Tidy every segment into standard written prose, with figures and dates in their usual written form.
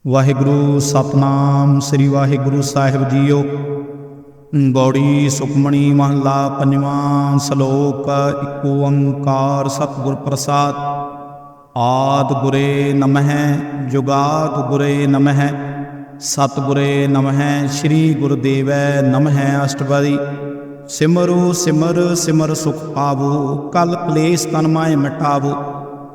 ਵਾਹਿਗੁਰੂ ਸਤਨਾਮ ਸ੍ਰੀ ਵਾਹਿਗੁਰੂ ਸਾਹਿਬ JIO. Gauri Sukhmani ਮਹੱਲਾ ਪੰਜਵਾਂ। ਸ਼ਲੋਕ। ਇੱਕ ਓੰਕਾਰ ਸਤਿਗੁਰ ਪ੍ਰਸਾਦ। ਆਦਿ ਗੁਰੇ ਨਮਹਿ ਜੁਗਾਦਿ ਗੁਰੇ ਨਮਹਿ ਸਤਿਗੁਰੇ ਨਮਹਿ ਸ੍ਰੀ ਗੁਰਦੇਵੈ ਨਮਹਿ। ਅਸ਼ਟਪਦੀ। ਸਿਮਰੋ ਸਿਮਰ ਸਿਮਰ ਸੁਖ ਪਾਵੋ ਕਲ ਕਲੇਸ਼ ਤਨ ਮਾਹਿ ਮਿਟਾਵੋ।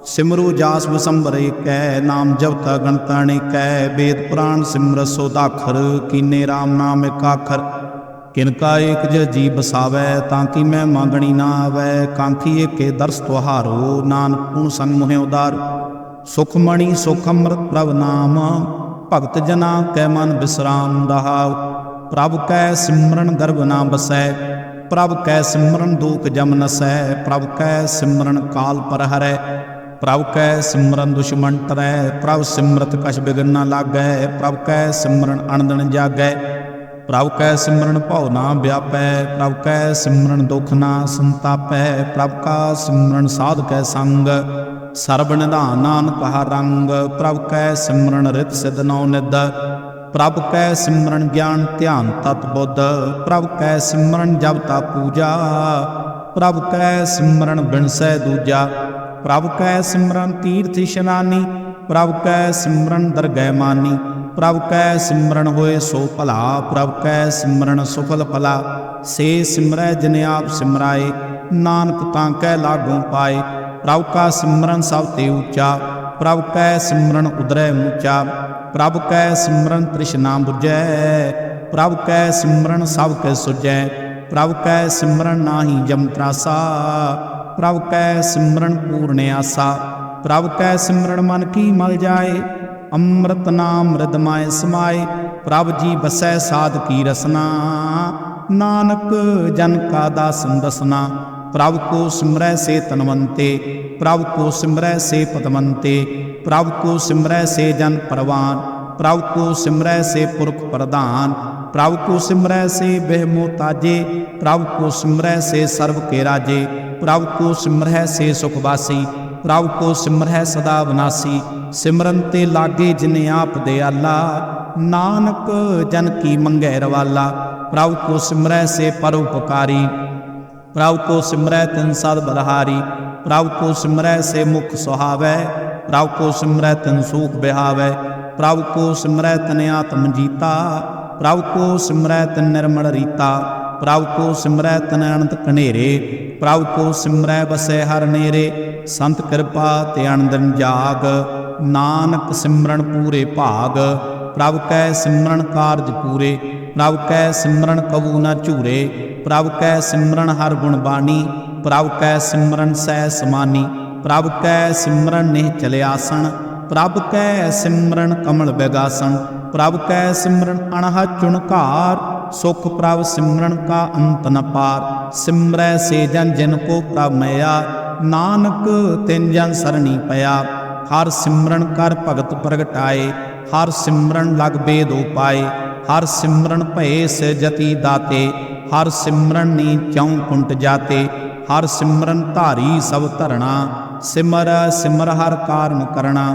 ਸਿਮਰੋ ਜਾਸ ਵਿਸੰਬਰੇ ਕੈ ਨਾਮ ਜਪਤ ਗਣਤ ਅਨੇਕੈ। ਵੇਦ ਪੁਰਾਣ ਸਿਮਰਤ ਸੋਦਾਖਰ ਕੀਨੇ ਰਾਮ ਨਾਮ ਇਕ ਆਖਰ। ਕਿਨਕਾ ਏਕ ਜੀ ਬਸਾਵੈ ਤਾਂ ਕਿ ਮੈਂ ਮੰਗਣੀ ਨਾ ਆਵੈ। ਕਾਂਖੀ ਏਕੇ ਦਰਸ ਤੁਹਾਰੋ ਨਾਨਕ ਪੂਰਨ ਸੰਗ ਮੋਹਿ ਉਦਾਰ। ਸੁਖਮਣੀ ਸੁਖ ਅੰਮ੍ਰਿਤ ਪ੍ਰਭ ਨਾਮ ਭਗਤ ਜਨਾ ਕੈ ਮਨ ਬਿਸਰਾਮ ਰਹਾਉ। ਪ੍ਰਭ ਕੈ ਸਿਮਰਨ ਗਰਭ ਨਾ ਬਸੈ ਪ੍ਰਭ ਕੈ ਸਿਮਰਨ ਦੁਖ ਜਮ ਨਸੈ। ਪ੍ਰਭ ਕੈ ਸਿਮਰਨ ਕਾਲ ਪਰ ਹਰੈ ਪ੍ਰਭ ਕੈ ਸਿਮਰਨ ਦੁਸ਼ਮਨ ਟਰੈ। ਪ੍ਰਭ ਸਿਮਰਤ ਕਛ ਬਿਗਨ ਨ ਲਾਗੈ ਪ੍ਰਭ ਕੈ ਸਿਮਰਨ ਅਣਦਣ ਜਾਗੈ। ਪ੍ਰਭ ਕੈ ਸਿਮਰਨ ਭਉ ਨਾ ਵਿਆਪੈ ਪ੍ਰਭ ਕੈ ਸਿਮਰਨ ਦੁਖ ਨਾ ਸੰਤਾਪੈ। ਪ੍ਰਭ ਕਾ ਸਿਮਰਨ ਸਾਧ ਕੈ ਸੰਗ ਸਰਬ ਨਿਧਾਨ ਨਾਨਕ ਹਰਿ ਰੰਗ। ਪ੍ਰਭ ਕੈ ਸਿਮਰਨ ਰਿਤ ਸਿਧ ਨਉ ਨਿਧ ਪ੍ਰਭ ਕੈ ਸਿਮਰਨ ਗਿਆਨ ਧਿਆਨ ਤਤ ਬੁੱਧ। ਪ੍ਰਭ ਕੈ ਸਿਮਰਨ ਜਪ ਤਾ ਪੂਜਾ ਪ੍ਰਭ ਕੈ ਸਿਮਰਨ ਬਿਨਸੈ ਦੂਜਾ। ਪ੍ਰਭ ਕੈ ਸਿਮਰਨ ਤੀਰਥ ਇਸ਼ਨਾਨੀ ਪ੍ਰਭ ਕੈ ਸਿਮਰਨ ਦਰਗਹਿ ਮਾਨੀ। ਪ੍ਰਭ ਕੈ ਸਿਮਰਨ ਹੋਏ ਸੋ ਭਲਾ ਪ੍ਰਭ ਕੈ ਸਿਮਰਨ ਸੁਫਲ ਭਲਾ। ਸੇ ਸਿਮਰੈ ਜਿਨ ਆਪ ਸਿਮਰਾਏ ਨਾਨਕ ਤਾਂ ਕੈ ਲਾਗੋਂ ਪਾਏ। ਪ੍ਰਭ ਕਾ ਸਿਮਰਨ ਸਭ ਤੇ ਉੱਚਾ ਪ੍ਰਭ ਕੈ ਸਿਮਰਨ ਉਦਰੈ ਮੂਚਾ। ਪ੍ਰਭ ਕੈ ਸਿਮਰਨ ਤ੍ਰਿਸ਼ਨਾ ਬੁਝੈ ਪ੍ਰਭ ਕੈ ਸਿਮਰਨ ਸਭ ਕੈ ਸੁਝੈ। ਪ੍ਰਭ ਕੈ ਸਿਮਰਨ ਨਾਹੀ ਜਮ ਤਰਾਸਾ ਪ੍ਰਭ ਕੈ ਸਿਮਰਨ ਪੂਰਨ ਆਸਾ। ਪ੍ਰਭ ਕੈ ਸਿਮਰਨ ਮਨ ਕੀ ਮਲ ਜਾਏ ਅੰਮ੍ਰਿਤ ਨਾਮ ਰਿਦਮਾਏ ਸਮਾਏ। ਪ੍ਰਭ ਜੀ ਬਸੈ ਸਾਧ ਕੀ ਰਸਨਾ ਨਾਨਕ ਜਨ ਕਾ ਦਾਸਨ ਦਸਨਾ। ਪ੍ਰਭ ਕੋ ਸਿਮਰੈ ਸੇ ਤਨਵੰਤੇ ਪ੍ਰਭ ਕੋ ਸਿਮਰੈ ਸੇ ਪਦਵੰਤੇ। ਪ੍ਰਭ ਕੋ ਸਿਮਰੈ ਸੇ ਜਨ ਪਰਵਾਨ ਪ੍ਰਭ ਕੋ ਸਿਮਰੈ ਸੇ ਪੁਰਖ ਪ੍ਰਧਾਨ। ਪ੍ਰਭ ਕੋ ਸਿਮਰੈ ਸੇ ਬਿਹ ਮੋਤਾਜੇ ਪ੍ਰਭ ਕੋ ਸਿਮਰੈ ਸੇ ਸਰਬ ਕੇ ਰਾਜੇ। ਪ੍ਰਭ ਕੋ ਸਿਮਰੈ ਸੇ ਸੁਖ ਵਾਸੀ ਪ੍ਰਭ ਕੋ ਸਿਮਰੈ ਸਦਾ ਵਿਨਾਸੀ। ਸਿਮਰਨ ਤੇ ਲਾਗੇ ਜਿਨੇ ਆਪ ਦਿਆਲਾ ਨਾਨਕ ਜਨ ਕੀ ਮੰਗੈ ਰਵਾਲਾ। ਪ੍ਰਭ ਕੋ ਸਿਮਰੈ ਸੇ ਪਰਉਪਕਾਰੀ ਪ੍ਰਭ ਕੋ ਸਿਮਰੈ ਤਿਨ ਸਦ ਬਲਹਾਰੀ। ਪ੍ਰਭ ਕੋ ਸਿਮਰੈ ਸੇ ਮੁਖ ਸੁਹਾਵੈ ਪ੍ਰਭ ਕੋ ਸਿਮਰੈ ਤਿਨ ਸੂਖ ਬਿਹਾਵੈ। ਪ੍ਰਭ ਕੋ ਸਿਮਰੈ ਤਿਨ ਆਤਮ ਜੀਤਾ ਪ੍ਰਭ ਕੋ ਸਿਮਰੈ ਤਿਨ ਨਿਰਮਲ ਰੀਤਾ। ਪ੍ਰਭ ਕੋ ਸਿਮਰੈ ਤਿਨ ਅਨੰਤ ਕਨੇਰੇ ਪ੍ਰਭ ਕੋ ਸਿਮਰੈ ਬਸੈ ਹਰਿ ਨੇਰੇ। ਸੰਤ ਕਿਰਪਾ ਤੇ ਅਨੰਦਨ ਜਾਗ ਨਾਨਕ ਸਿਮਰਨ ਪੂਰੇ ਭਾਗ। ਪ੍ਰਭ ਕੈ ਸਿਮਰਨ ਕਾਰਜ ਪੂਰੇ ਪ੍ਰਭ ਕੈ ਸਿਮਰਨ ਕਬੂ ਨ ਝੂਰੇ। ਪ੍ਰਭ ਕੈ ਸਿਮਰਨ ਹਰ ਗੁਣ ਬਾਣੀ ਪ੍ਰਭ ਕੈ ਸਿਮਰਨ ਸਹਿ ਸਮਾਨੀ। ਪ੍ਰਭ ਕੈ ਸਿਮਰਨ ਨਿਹ ਚਲ ਆਸਣ ਪ੍ਰਭ ਕੈ ਸਿਮਰਨ ਕਮਲ ਬਿਗਾਸਣ। ਪ੍ਰਭ ਕੈ ਸਿਮਰਨ ਅਣਹ ਚੁਣਕਾਰ ਸੁਖ ਪ੍ਰਭ ਸਿਮਰਨ ਕਾ ਅੰਤ ਨ ਪਾਰ। ਸਿਮਰੈ ਸੇ ਜਨ ਜਿਨ ਕੋ ਪ੍ਰਭ ਮਇਆ ਨਾਨਕ ਤਿਨ ਜਨ ਸਰਣੀ ਪਿਆ। ਹਰ ਸਿਮਰਨ ਕਰ ਭਗਤ ਪ੍ਰਗਟਾਏ ਹਰ ਸਿਮਰਨ ਲਗ ਬੇਦ ਉਪਾਏ। ਹਰ ਸਿਮਰਨ ਭਏ ਸੇ ਜਤੀ ਦਾਤੇ ਹਰ ਸਿਮਰਨ ਨੀ ਚਉ ਕੁੰਟ ਜਾਤੇ। ਹਰ ਸਿਮਰਨ ਧਾਰੀ ਸਭ ਧਰਣਾ ਸਿਮਰ ਸਿਮਰ ਹਰ ਕਾਰਨ ਕਰਣਾ।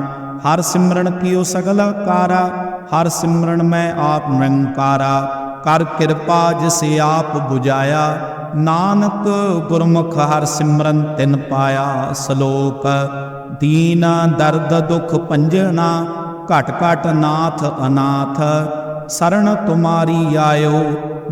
ਹਰ ਸਿਮਰਨ ਕੀਓ ਸਗਲ ਕਾਰਾ ਹਰ ਸਿਮਰਨ ਮੈਂ ਆਪ ਨਿਰੰਕਾਰਾ। ਕਰ ਕਿਰਪਾ ਜਿਸ ਆਪ 부ਝਾਇਆ ਨਾਨਕ ਗੁਰਮੁਖ ਹਰ ਸਿਮਰਨ ਤਿਨ ਪਾਇਆ। ਸ਼ਲੋਕ। ਦੀਨ ਦਰਦ ਦੁਖ ਭੰਜਨਾ ਘਟ ਘਟ ਨਾਥ ਅਨਾਥ। ਸਰਣ ਤੁਮਾਰੀ ਆਇਓ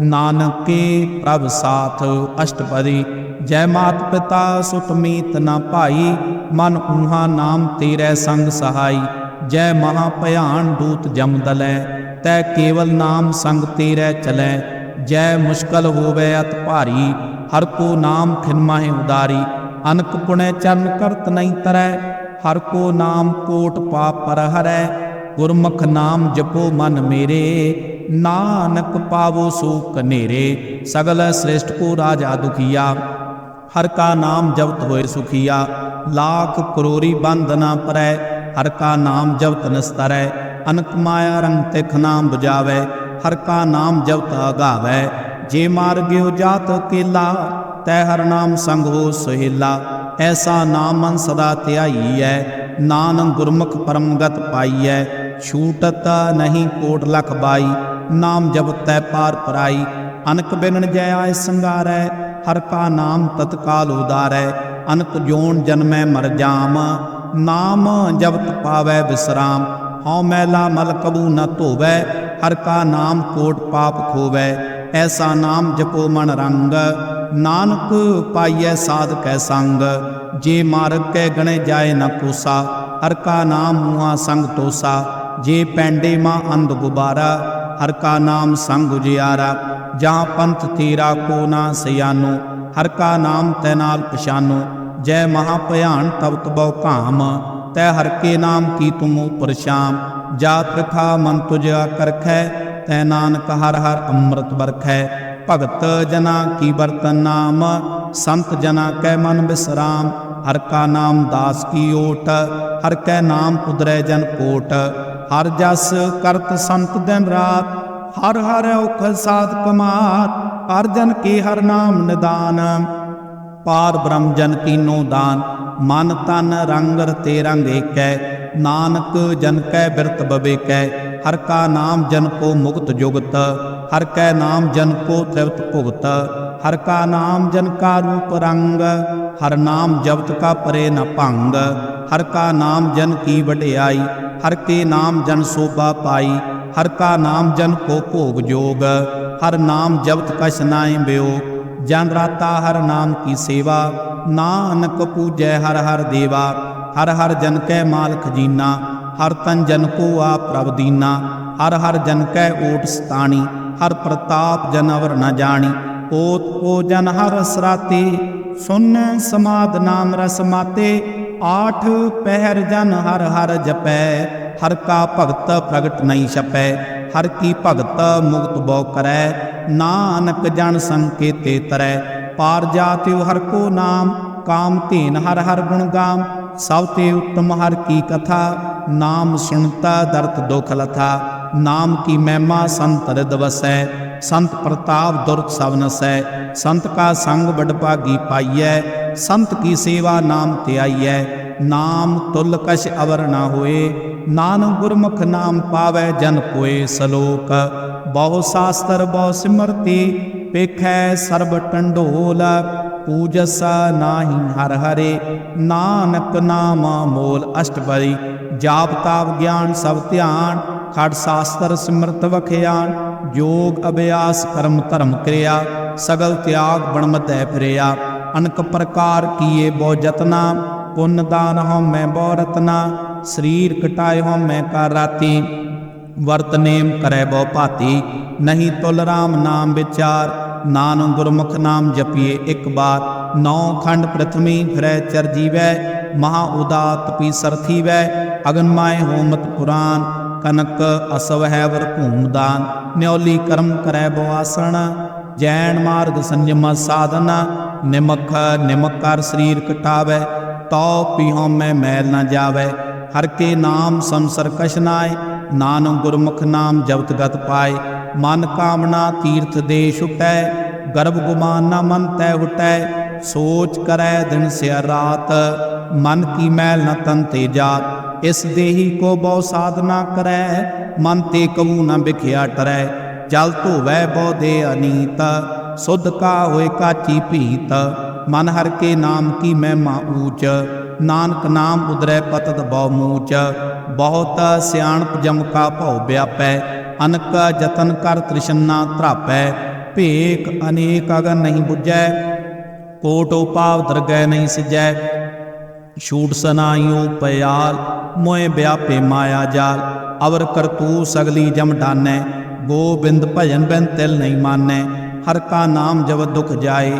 ਨਾਨਕੇ ਪ੍ਰਭ ਸਾਥ। ਅਸ਼ਟਪਦੀ। ਜੈ ਮਾਤ ਪਿਤਾ ਸੁਤ ਮੀਤ ਨ ਭਾਈ ਮਨ ਊਹਾ ਨਾਮ ਤੇਰੇ ਸੰਗ ਸਹਾਈ। ਜੈ ਮਹਾ ਭਿਆਨ ਦੂਤ ਜਮ ਦਲੈ ਤੈ ਕੇਵਲ ਨਾਮ ਸੰਗ ਤੇਰੇ ਚਲੈ। ਜੈ ਮੁਸ਼ਕਲ ਹੋਵੇ ਅਤ ਭਾਰੀ ਹਰ ਕੋ ਨਾਮ ਖਿਨਮਾਹਿ ਉਦਾਰੀ। ਅਨਕ ਪੁਣੈ ਚਰਨ ਕਰਤ ਨਹੀਂ ਤਰੈ ਹਰ ਕੋ ਨਾਮ ਕੋਟ ਪਾਪ ਪਰ ਹਰੈ। ਗੁਰਮੁਖ ਨਾਮ ਜਪੋ ਮਨ ਮੇਰੇ ਨਾਨਕ ਪਾਵੋ ਸੁਖ ਕਨੇਰੇ। ਸਗਲ ਸ੍ਰੇਸ਼ਟ ਕੋ ਰਾਜਾ ਦੁਖੀਆ ਹਰ ਕਾ ਨਾਮ ਜਪਤ ਹੋਏ ਸੁਖੀਆ। ਲਾਖ ਕਰੋੜੀ ਬੰਧ ਨਾ ਪਰੈ ਹਰ ਕਾ ਨਾਮ ਜਪਤ ਨਿਸਤਰੈ। ਅਨਕ ਮਾਇਆ ਰੰਗ ਤਿਖ ਨਾਮ 부ਝਾਵੈ ਹਰ ਕਾ ਨਾਮ ਜਪਤ ਅਗਾਵੈ। ਜੇ ਮਾਰਗਿਓ ਜਾਤ ਅਕੇਲਾ ਤੈ ਹਰ ਨਾਮ ਸੰਗ ਹੋ ਸੁਹੇਲਾ। ਐਸਾ ਨਾਮ ਮਨ ਸਦਾ ਧਿਆਈਐ ਨਾਨਕ ਗੁਰਮੁਖ ਪਰਮਗਤ ਪਾਈਐ। छूटत नहीं कोट लख बाई, नाम जपतै पार पराई। अनक बिगन जय आय संगारै, हर का नाम तत्काल उदारै। अनक जोन जन्मै मर जाम, नाम जपत पावै विश्राम। हौ मैला मल कबू न धोवै, हर का नाम कोट पाप खोवै। ऐसा नाम जपो मन रंग, नानक पाइयै साध कै संग। जे मार्ग कै गणे जाए न कोसा, हर का नाम मुआ संग तोसा। जे पैंडे माँ अंध गुबारा, हर का नाम संग उजियारा। जहाँ पंथ तेरा को ना सयानो, हर का नाम तैनाल पछानो। जय महाभयान तब तबौ काम, तै हर के नाम की तुम ऊपर शाम। जात रखा मन तुझ करखै, तै नानक हर हर अमृत बरखै। भगत जना की बरतन नाम, संत जना कै मन विश्राम। हर का नाम दास की ओट, हर कै नाम उदरै जन कोट। हर जस करत संत दिन रात, हर हर औख साध कमात। हर जन के हर नाम निदान, पार ब्रह्म जन कीनो दान। मन तन रंग रते रंग एकै, नानक जन कै बिरत बबेकै। हर का नाम जन को मुक्त जुगत, हर कै नाम जन को त्रिवत भुगत। हर का नाम जन का रूप रंग, हर नाम जपत का परे न भंग। हर का नाम जन की वडियाई, हर के नाम जन शोभा पाई। हर का नाम जन को भोग जोग, हर नाम जपत कछ नाय वियोग। जन राता हर नाम की सेवा, नानक पूजै हर हर देवा। हर हर जन कै माल खजीना, हर तन जन को आप प्रभ दीना। हर हर जन कै ओट सताणी, हर प्रताप जन अवर न जानी। ओत ओ जन हर सराते, सुन समाद नाम रस माते। आठ पहर जन हर हर जपै, हर का भगत प्रगट नहीं छपै। हर की भगत मुक्त बौ करै, नानक जन संकेते तरै। पार जात्यो हर को नाम, काम धीन हर हर गुण गाम। सब ते उत्तम हर की कथा, नाम सुनता दर्द दुख लथा। नाम की महिमा संत हृद वसै, संत प्रताप दुर्त सब नसै। संत का संग बड़ भागी पाइयै, संत की सेवा नाम त्याइयै। नाम तुल कछ अवर न होए, नानक गुरमुख नाम पावै जन कोय। सलोक बहु शास्त्र बहु सिमरती, पेखै सर्ब टंडोल। पूजस नाही हर हरे, नानक नाम मोल अष्टबरी। जाप ताप ज्ञान सब ध्यान, खड़ शास्त्र सिमरत वखयान। योग अभ्यास कर्म धर्म क्रिया, सगल त्याग बनमतै फिरया। अनक प्रकार किए बहु जतना, पुण्य दान हों मैं बहु रतना। शरीर कटाए हों मैं का राती, वर्त नेम करे बहु भाती। नहीं तुल राम नाम विचार, नानक गुरमुख नाम जपिए एक बार। नौ खंड पृथ्वी फिरै चर जीवै, महा उदात पीसर थीवै। अगनमाय होमत पुराण, कनक असव है वर भूमदान। न्योली कर्म करै बवासण, जैन मार्ग संयम साधन। निमख निमक कर शरीर कटावै, तौ पीहों में मैल न जावै। हर के नाम संसर कछ नाय, नानक गुरमुख नाम जपत गत पाए। मन कामना तीर्थ दे छुटै, गर्भ गुमान न मन तै हुटै। सोच करै दिन से रात, मन की मैल न तन ते जात। इस देही को बहु साधना करै, मन ते कबू न बिखिया टरै। जल धोवै बहु दे अनीत, शुद्ध का होए काची भीत। मन हर के नाम की महिमा ऊच, नानक नाम उदरै पतत बहु मूच। बहुत सियाणप जम का भौ व्यापै, अनक जतन कर तृष्णा त्रापै। भेक अनेक अगन नहीं बुझै, कोट उपाव दरगह नहीं सिजै। छूट सनाइयो पयाल, मोए व्यापे माया जाल। अवर करतू सगली जम डानै, गोबिंद भजन बिन तिल नहीं मानै। हर का नाम जब दुख जाए,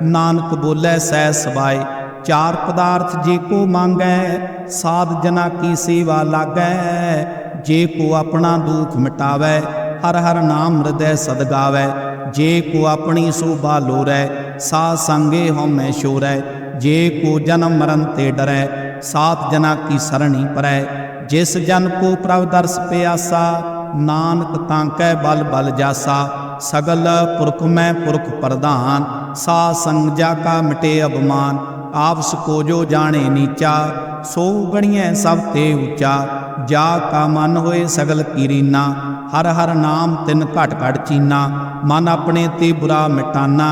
नानक बोलै सह सबाए। चार पदार्थ जे को मांगै, साध जना की सेवा लागै। जे को अपना दुख मिटावै, हर हर नाम हृदय सदगावै। जे को अपनी शोभा लोरै, सा संगे होमै शोरै। जे को जन्म मरण ते डरै, सात जना की सरणी परै। जिस जन को प्रभ दर्श प्यासा, नानक तांकै बल बल जासा। सगल पुरख में पुरख प्रधान, सा संग जा का मिटे अभिमान। आपस को जो जाने नीचा, सो गणिए सब ते ऊंचा। जा का मन होए सगल कीरीना, हर हर नाम तिन घट घट चीना। मन अपने ते बुरा मिटाना,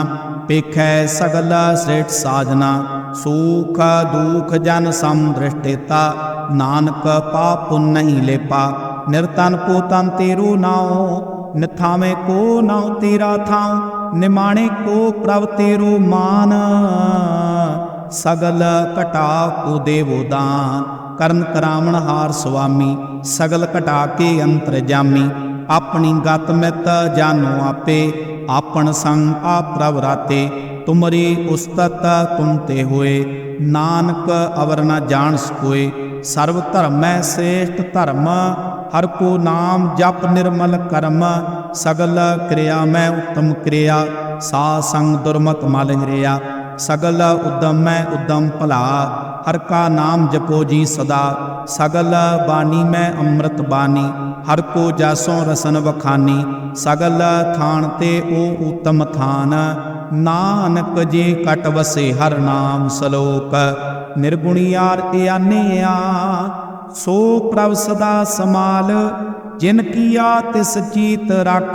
पेखै सगल श्रेष्ठ साजना। सुख दुख जन सम दृष्टिता, नानक पाप पुन नहीं लेपा। निरतन को तन तेरो नाओ, निथावे को नाउ तेरा थाओ। निमाणे को प्रभ तेरो मान, सगल कटा को देवो दान। करन करावण हार स्वामी, सगल कटा के अंतर जामी। अपनी गत मित जानो आपे, आपन संग आप प्रभ राते। तुमरी उस्तत तुम ते होए, नानक अवर न जान सकोए। सर्व धर्म में श्रेष्ठ धर्म, हर को नाम जप निर्मल कर्म। सगल क्रिया में उत्तम क्रिया, सा संग दुर्मत मल हिरिया। सगल उद्यम में उद्यम भला, हर का नाम जपो जी सदा। सगल बानी में अमृत बानी, हर को जासों रसन बखानी। सगल थान ते ओ उत्तम थान, नानक जे कट वसे हर नाम सलोक। निर्गुणियार आनेया, सो प्रभ सदा समाल। जिन किया तिस चीत रख,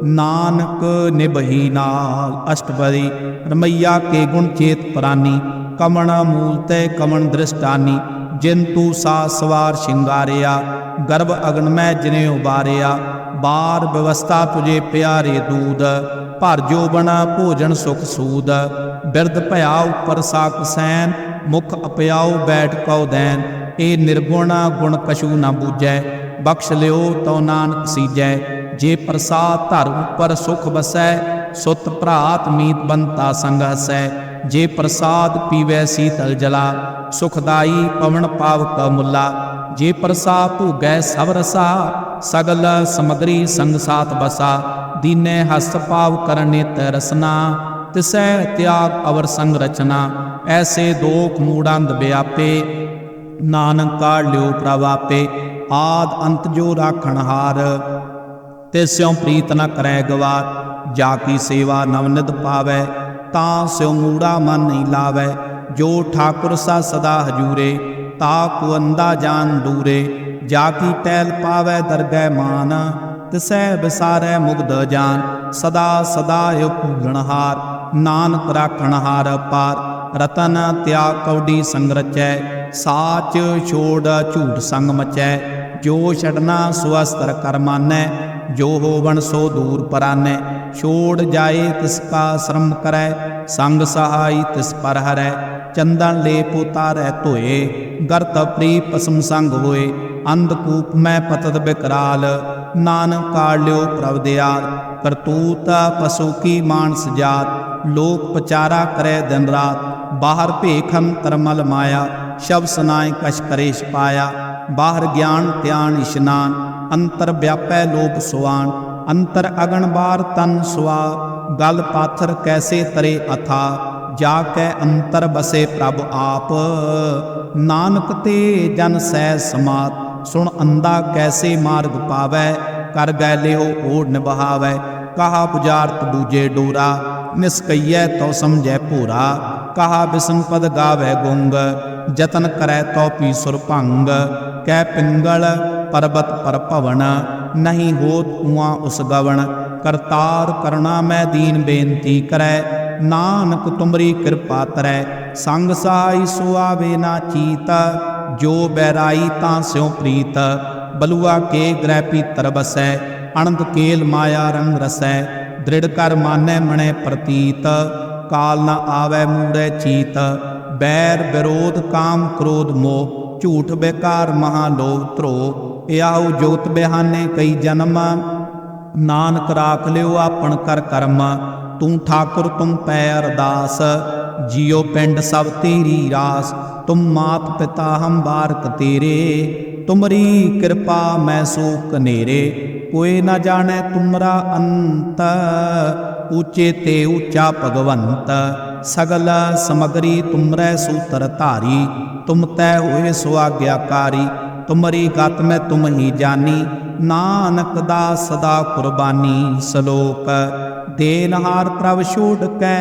नानक निबही नाल। अष्टपदी। रमैया के गुण चेत प्रानी, कमण मूल तय कमण दृष्टानी। जिन तू सा सवार शिंगारिया, गर्भ अग्न में जिने उबारिया। बार व्यवस्था तुझे प्यारे दूध, भर जोबन भोजन सुख सूद। बिरद भया उपर साक सैन, मुख अपयाओ बैठ कौ दैन। ए निर्गुण गुण कछु न बूझै, बख्श लियो तो नानक सीजै। जे प्रसाद धर उपर सुख बसै, सुत भरात मीत बनता संग हसै। जे प्रसाद पीवै शीतल जला, सुखदाई पवन पावक मुला। जे प्रसाद भोगै सब रसा, सगल समग्री संग साथ बसा। दीने हस्त पाव करने रसना, तिसै त्याग अवर संग रचना। ऐसे दोख मूढ़ांध व्यापे, नानक काढ़ लियो प्रभ आपे। आद अंत जो राखण हार, तिस्यों प्रीत न करै गवार। जाकी सेवा नवनित पावै, तां स्यों मूढ़ा मन नहीं लावै। जो ठाकुर सा सदा हजूरे, ता कुअंदा जान दूरे। जाकी टैल पावै दरगह मान, तिसै बिसारै मुग्ध जान। सदा सदा यो पूजनहार, नानक राखणहार पार। रतन त्याग कौडी संग रचै, साच छोड़ झूठ संग मचै। जो छड़ना सो अस्तर कर मानै, जो होवन सो दूर परानै। छोड़ जाए तिसका श्रम करै, संग सहाई तिस पर हरै। चंदन लेप उतारै धोए, गर्त प्री पसम संग होए। अंधकूप में पतत बिकराल, नानक काढ़ लियो प्रभ दयाल। करतूत पशु की मानस जात, लोक पचारा करे दिन रात। बाहर भेखन तरमल माया, शब सनाए कश करेश पाया। बाहर ज्ञान त्यान इशनान, अंतर व्यापै लोभ सुआन। अंतर अगन बार तन सुआ, गल पाथर कैसे तरे अथा। जाकै अंतर बसे प्रभ आप, नानक ते जन सह समात। सुन अंधा कैसे मार्ग पावै, कर गैले हो ओढ़ निबहावै। कहा बुझारत बूझे डोरा, निस्कैयै तो समझै भोरा। कहा बिसम पद गावै गुंग, जतन करै तो पी सुर भंग। कै पिंगल पर्वत पर भवन, नहीं होत कुआं उस गवन। करतार करुणा मैं दीन बेनती करै, नानक तुमरी कृपा तरै। संग सहाई सो आवे ना चीत, जो बैराई तां स्यों प्रीत। बलुआ के ग्रह पीतर बसै, अनंत केल माया रंग रसै। दृढ़ कर मानै मनै प्रतीत, काल न आवै मूढ़ै चीत। बैर विरोध काम क्रोध मोह, झूठ बेकार महालोभ त्रोह। याहू जोत बिहाने कई जन्म, नानक राख लियो आपन कर कर्म। तू ठाकुर तुम पै अरदास, जियो पिंड सब तेरी रास। तुम मात पिता हम बारक तेरे, तुमरी कृपा मैं सो कनेरे। कोई न जाने तुमरा अंत, ऊंचे ते ऊंचा भगवंत। सगल समगरी तुमरै सूत्र धारी, तुम तय हुए सो आज्ञाकारी। तुमरी गत में तुम ही जानी, नानक दास सदा कुर्बानी। सलोक। देनहार प्रभ छोड़ कै,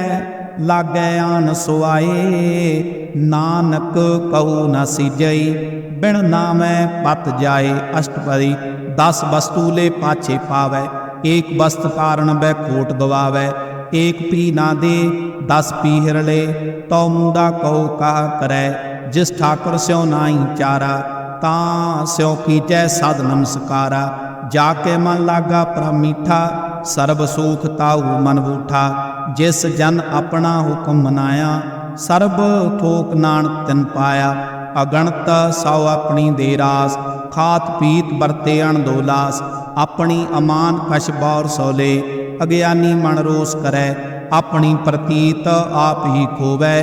लागै आन सुआए। नानक कहू न सीजई, बिन नामै पत जाए। अष्टपदी। 10 वस्तु ले पाछे पावै, एक वस्त कारण बै खोट गवावै। एक पी ना दे 10 पीहर ले, तो मूड़ा कहो कहा करै। जिस ठाकुर स्यों नाई चारा, तां स्यों कीजै सद नमस्कारा। जाके मन लागा परम मीठा, सर्ब सुख ताऊ मन बूठा। जिस जन अपना हुक्म मनाया, सर्ब थोक नानक तिन पाया। अगणत सौ अपनी दे रास, खात पीत बरते अणदोलास। अपनी अमान कछ बौर सौले, अज्ञानी मन रोस करै। अपनी प्रतीत आप ही खोवै,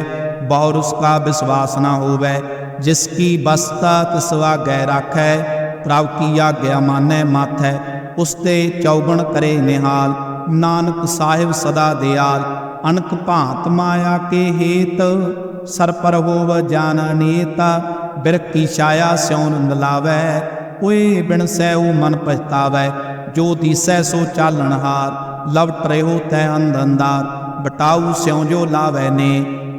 बहुर उसका विश्वास न होवै। जिसकी बस्ता तिसवा गै राखै, प्रभ की आज्ञा मानै माथै। उसते चौगुण करे निहाल, नानक साहिब सदा दयाल। अनक भांत माया के हेत, सर पर होव जान अनेत। बिरख की छाया स्यों नंद लावै, ओए बिन सैऊ मन पछतावै। जो दिसै सो चालन हार, लवट रहो तै अंध अंधार। बटाऊ स्यों जो लावै ने,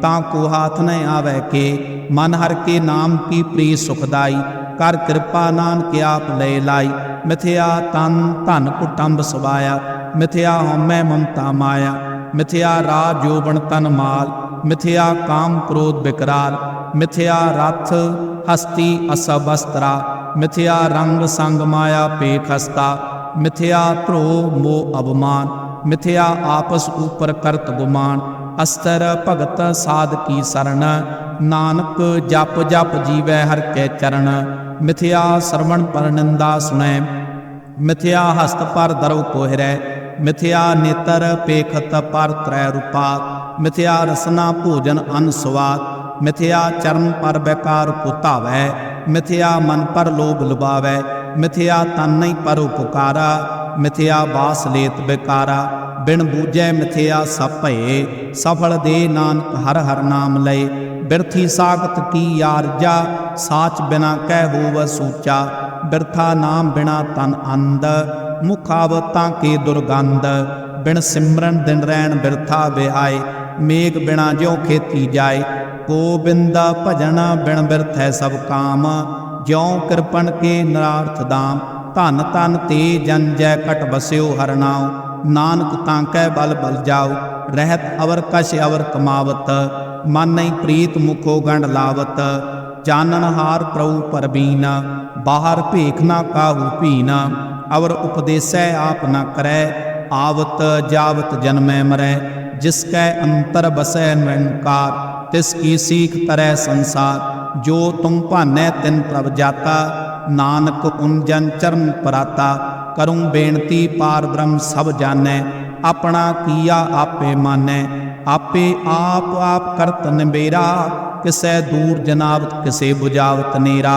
ताको हाथ न आवै के। मन हर के नाम की प्रिय सुखदाई, कर कृपा नानक आप ले लाई। मिथ्या तन धन कुटुंब सवाया, मिथ्या हमै ममता माया। मिथ्या राज जोबन तन माल, मिथ्या काम क्रोध विकराल। मिथ्या रथ हस्ती असब अस्त्रा, मिथ्या रंग संग माया पेख हस्ता। मिथ्या ध्रो मोह अवमान, मिथ्या आपस ऊपर करत गुमान। अस्तर भगत साध की शरण, नानक जप जप जीवै हर कै चरण। मिथ्या श्रवण पर निंदा सुनै, मिथ्या हस्त पर दरव कोहरै। मिथ्या नेत्र पेखत पर त्रै रूपात, मिथ्या रसना भोजन अन स्वाद। मिथ्या चरण पर बेकार को धावै, मिथ्या मन पर लोभ लुभावै। मिथ्या तन नहीं पर उपकारा, मिथ्या बास लेत बेकारा। बिन बूझै मिथ्या सब भये, सफल दे नानक हर हर नाम लय। बिरथी सागत की आरजा, साच बिना कह होव सूचा। बिरथा नाम बिना तन अंध, मुखावतां के दुर्गंध। बिन सिमरन दिन रैन बिरथा बिहाय, मेघ बिना ज्यों खेती जाए। गोबिंद भजन बिन बिरथै सब काम, ज्यों कृपण के नरार्थ दाम। धन धन ते जन जय कट बस्यो हर नाम, नानक तांकै बल बल जाओ। रहत अवर कश अवर कमावत, मन नहीं प्रीत मुखो गंड लावत। जानन हार प्रभु परबीन, बाहर भेख ना काहू पीन। अवर उपदेसै आप न करै, आवत जावत जन्मै मरै। जिसकै अंतर बसै निरंकार, तिसकी सीख तरह संसार। जो तुम भानै तिन प्रभ जाता, नानक उन जन चरण पराता। करूं बेनती पार ब्रह्म सब जानै, अपना किया आपे मानै। आपे आप आप करत निबेरा, किसै दूर जनावत किसे बुझावत नेरा।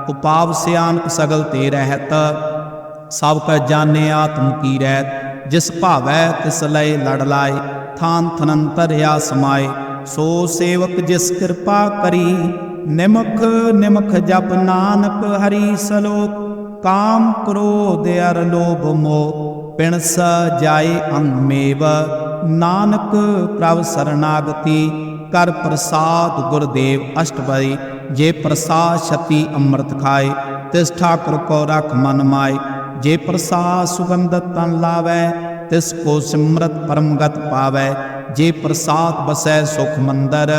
उपाव सियानक सगल ते रहत, सब क जाने आत्म की रहत। जिस भावै तिस लय लड़ लाए, थान थनंतर या समाए। सो सेवक जिस कृपा करी, निमख निमख जप नानक हरि सलोक। काम क्रोध अर लोभ मोह, पिणस जाए अंगमेव। नानक प्रभ शरणागति, कर प्रसाद गुरुदेव। अष्टपदी। जे प्रसाद छति अमृत खाए, तिस ठाकुर को रख मन माए। जे प्रसाद सुगंध तन लावै, तिसको सिमरत परमगत पावै। जे प्रसाद बसै सुख मंदर,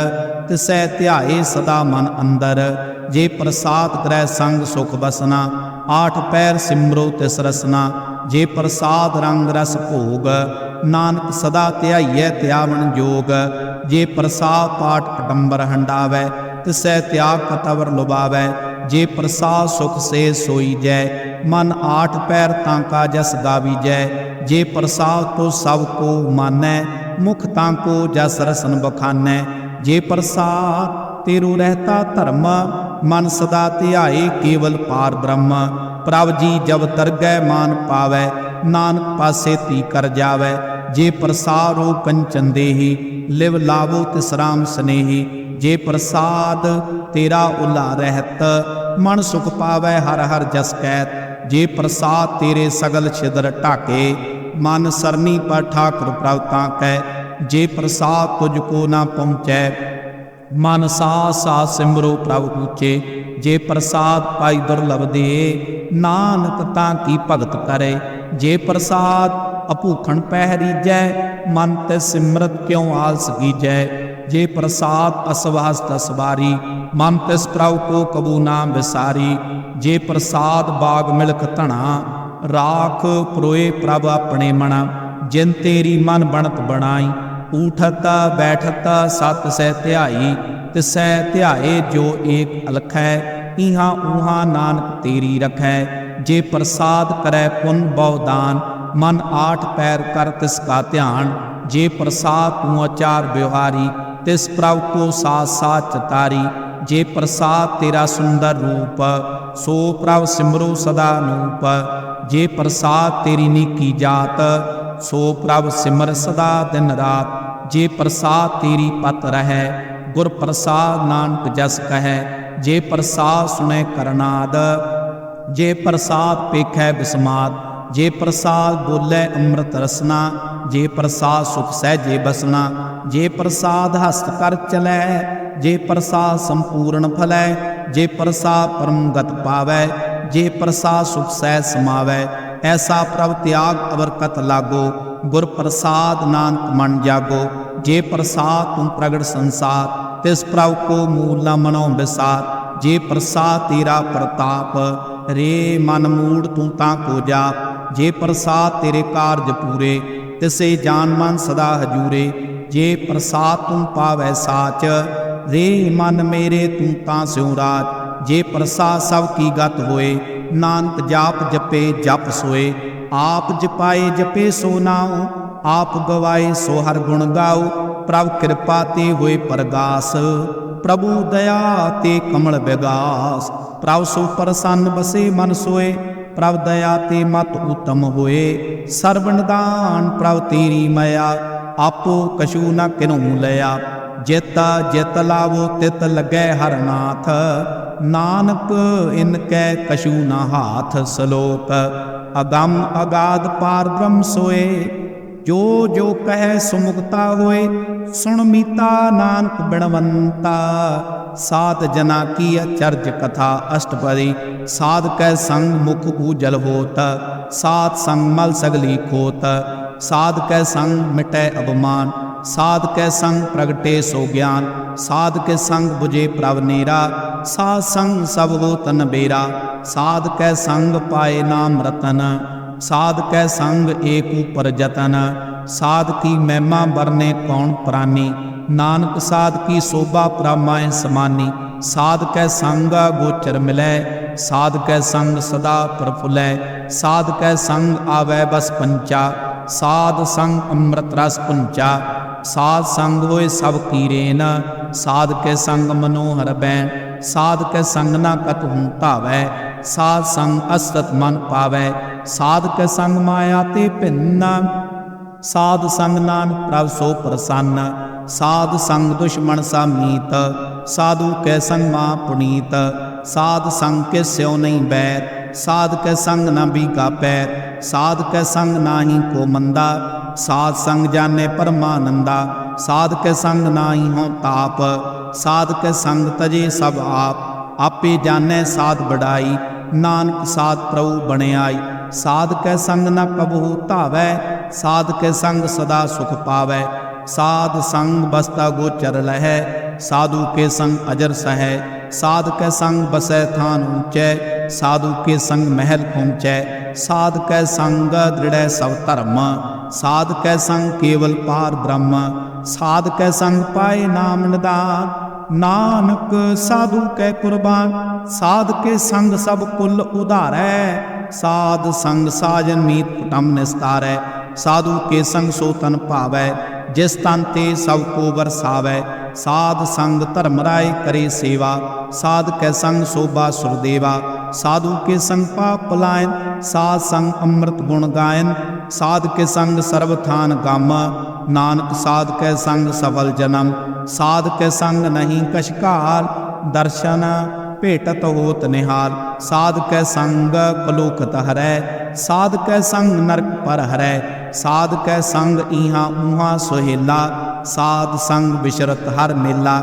तिसै ध्याए सदा मन अंदर। जे प्रसाद ग्रह संग सुख बसना, आठ पैर सिमरो तिस रसना। जे प्रसाद रंग रस भोग, नानक सदा ध्याइयै त्यावन जोग। जे प्रसाद पाठ कटंबर हंडावै, तिसै त्याग कतवर लुभावै। जे प्रसाद सुख से सोई जय, मन आठ पैर तांका जस गावीजै। जे प्रसाद तो सब को मानै, मुख तांको जस रसन बखानै। जे प्रसाद तेरू रहता धर्म, मन सदा ध्याए केवल पार ब्रह्म। प्रभ जी जब तरगै मान पावै, नानक पासे ती कर जावै। जे प्रसाद रो कंचन देही, लिव लावो तिस राम स्नेही। जे प्रसाद तेरा उला रहत, मन सुख पावै हर हर जस कहत। जे प्रसाद तेरे सगल छिदर ढाके, मन सरनी पर ठाकुर प्रभ ताकै। जे प्रसाद तुझको ना पहुँचै। मन साथ साथ सिमरो प्रभु पूछे, जे प्रसाद पाई दुर्लभ दे। नानक ताकी भगत करे, जे प्रसाद अभूखण पहरीजै। मन ते सिमरत क्यों आलस कीजै। जे प्रसाद असवास तसवारी, मन तिस प्रभु को कबू ना विसारी। जे प्रसाद बाग मिलक धना, राख परोए प्रभ अपने मना। जिन तेरी मन बनत बनाई, ऊठत बैठत सत सह ध्याई। तिसै ध्याए जो एक अलखै, इहाँ ऊहाँ नानक तेरी रखै। जे प्रसाद करै पुन बहुदान, मन आठ पैर कर तिसका ध्यान। जे प्रसाद तू आचार व्यवहारी, तिस प्रभु को साथ साथ चितारी। जे प्रसाद तेरा सुंदर रूप, सो प्रभु सिमरो सदा नूप। जे प्रसाद तेरी नीकी जात, सो प्रभु सिमर सदा दिन रात। जे प्रसाद तेरी पत रहै, गुर प्रसाद नानक जस कहै। जे प्रसाद सुनै करनाद, जे प्रसाद पेखै बिस्माद। जे प्रसाद बोलै अमृत रसना, जे प्रसाद सुख सहजे बसना। जे प्रसाद हस्त कर चलै, जे प्रसाद संपूर्ण फलै। जे प्रसाद परम गत पावै, जे प्रसाद सुख सहज समावै। ऐसा प्रभ त्याग अवर कत लागो, गुर प्रसाद नानक मन जागो। जे प्रसाद तुम प्रगट संसार, तिस प्रभु को मूल न मनो विसार। जे प्रसाद तेरा प्रताप, रे मन मूड तू ताको जाप। जे प्रसाद तेरे कारज पूरे, तिसे जान मन सदा हजूरे। जे प्रसाद तुम पावै साच, रे मन मेरे तू ता स्यों राज। जे प्रसाद सब की गत होए, नानक जाप जपे जप सोए। आप जपाए जपे सो नाओ, आप गवाए सो हर गुण गाओ। प्रभु कृपा ते होए परगास, प्रभु दया ते कमल विगास। प्रभु सो प्रसन्न बसे मन सोए, प्रभु दया ते मत उत्तम होए। सर्व निदान प्रभु तेरी मया, आपो कछु न किन्हू लया। जित जित लावो तित लगै हर नाथ, नानक इनकै कछु न हाथ। सलोक अगम अगाध पार ब्रह्म सोए, जो जो कहे सुमुक्ता होए। सुन मीता नानक बिणवंता, साध जना की चर्च कथा अष्टपदी। साध कै संग मुख उजल होत, साध संग मल सगली खोत। साध कै संग मिटै अवमान, साध कै संग प्रगटे सो ज्ञान। साध के संग बुझे प्रभ नेरा, साध संग सब हो तन बेरा। साध कै संग पाए नाम रतन, साध कै संग एक ऊपर जतन। साध की महिमा बरने कौन प्राणी, नानक साध की शोभा प्रमाय समानी। साध कै संग गोचर मिलै, साध कै संग सदा प्रफुल्लै। साध कै संग आवै बस पंचा, साध संग अमृत रस पुंचा। साध संग होए सब की रेन, साध के संग मनोहर बैन। साध कै संग ना कतहु धावै, साध संग असत मन पावै। साध कै संग माया ते भिन्न, साध संग नानक प्रभ सो प्रसन्न। साध संग दुश्मन सा मीत, साधु कै संग मां पुनीत। साध संग के स्यो नहीं बैर, साध कै संग न बीका पैर। साध कै संग नाही को मंदा, साध संग जाने परमानंदा। साध कै संग नाही हो ताप, साध कै संग तजे सब आप। आपे जाने साध बढ़ाई, नानक साध प्रभु बने आई। साध कै संग न कबहु धावै, साध कै संग सदा सुख पावै। साध संग बसता गोचर लहै, साधु के संग अजर सहै। साध कै संग बसै थान ऊंचै, साधु के संग महल पहुँचै। साध कै संग दृढ़ै सब धर्म, साध कै संग केवल पार ब्रह्म। साध कै संग पाए नाम निदान, नानक साधु कै कुर्बान। साध के संग सब कुल उधारै, साध संग साजन मीत कुटम निस्तारै। साधु के संग सो तन पावै, जिस तन ते सब को बरसावै। साध संग धर्म राय करे सेवा, साध कै संग शोभा सुरदेवा। साधु के संग पाप पलायन, साध संग अमृत गुण गायन। साध के संग सर्वथान गम, नानक साध कै संग सफल जन्म। साध कै संग नहीं कछ काल, दर्शन भेटत होत निहाल। साध कै संग कलुखत हरै, साध कै संग नरक पर हरै। साध कै संग इहाँ उहाँ सुहेला, साध संग विचरत हर मेला।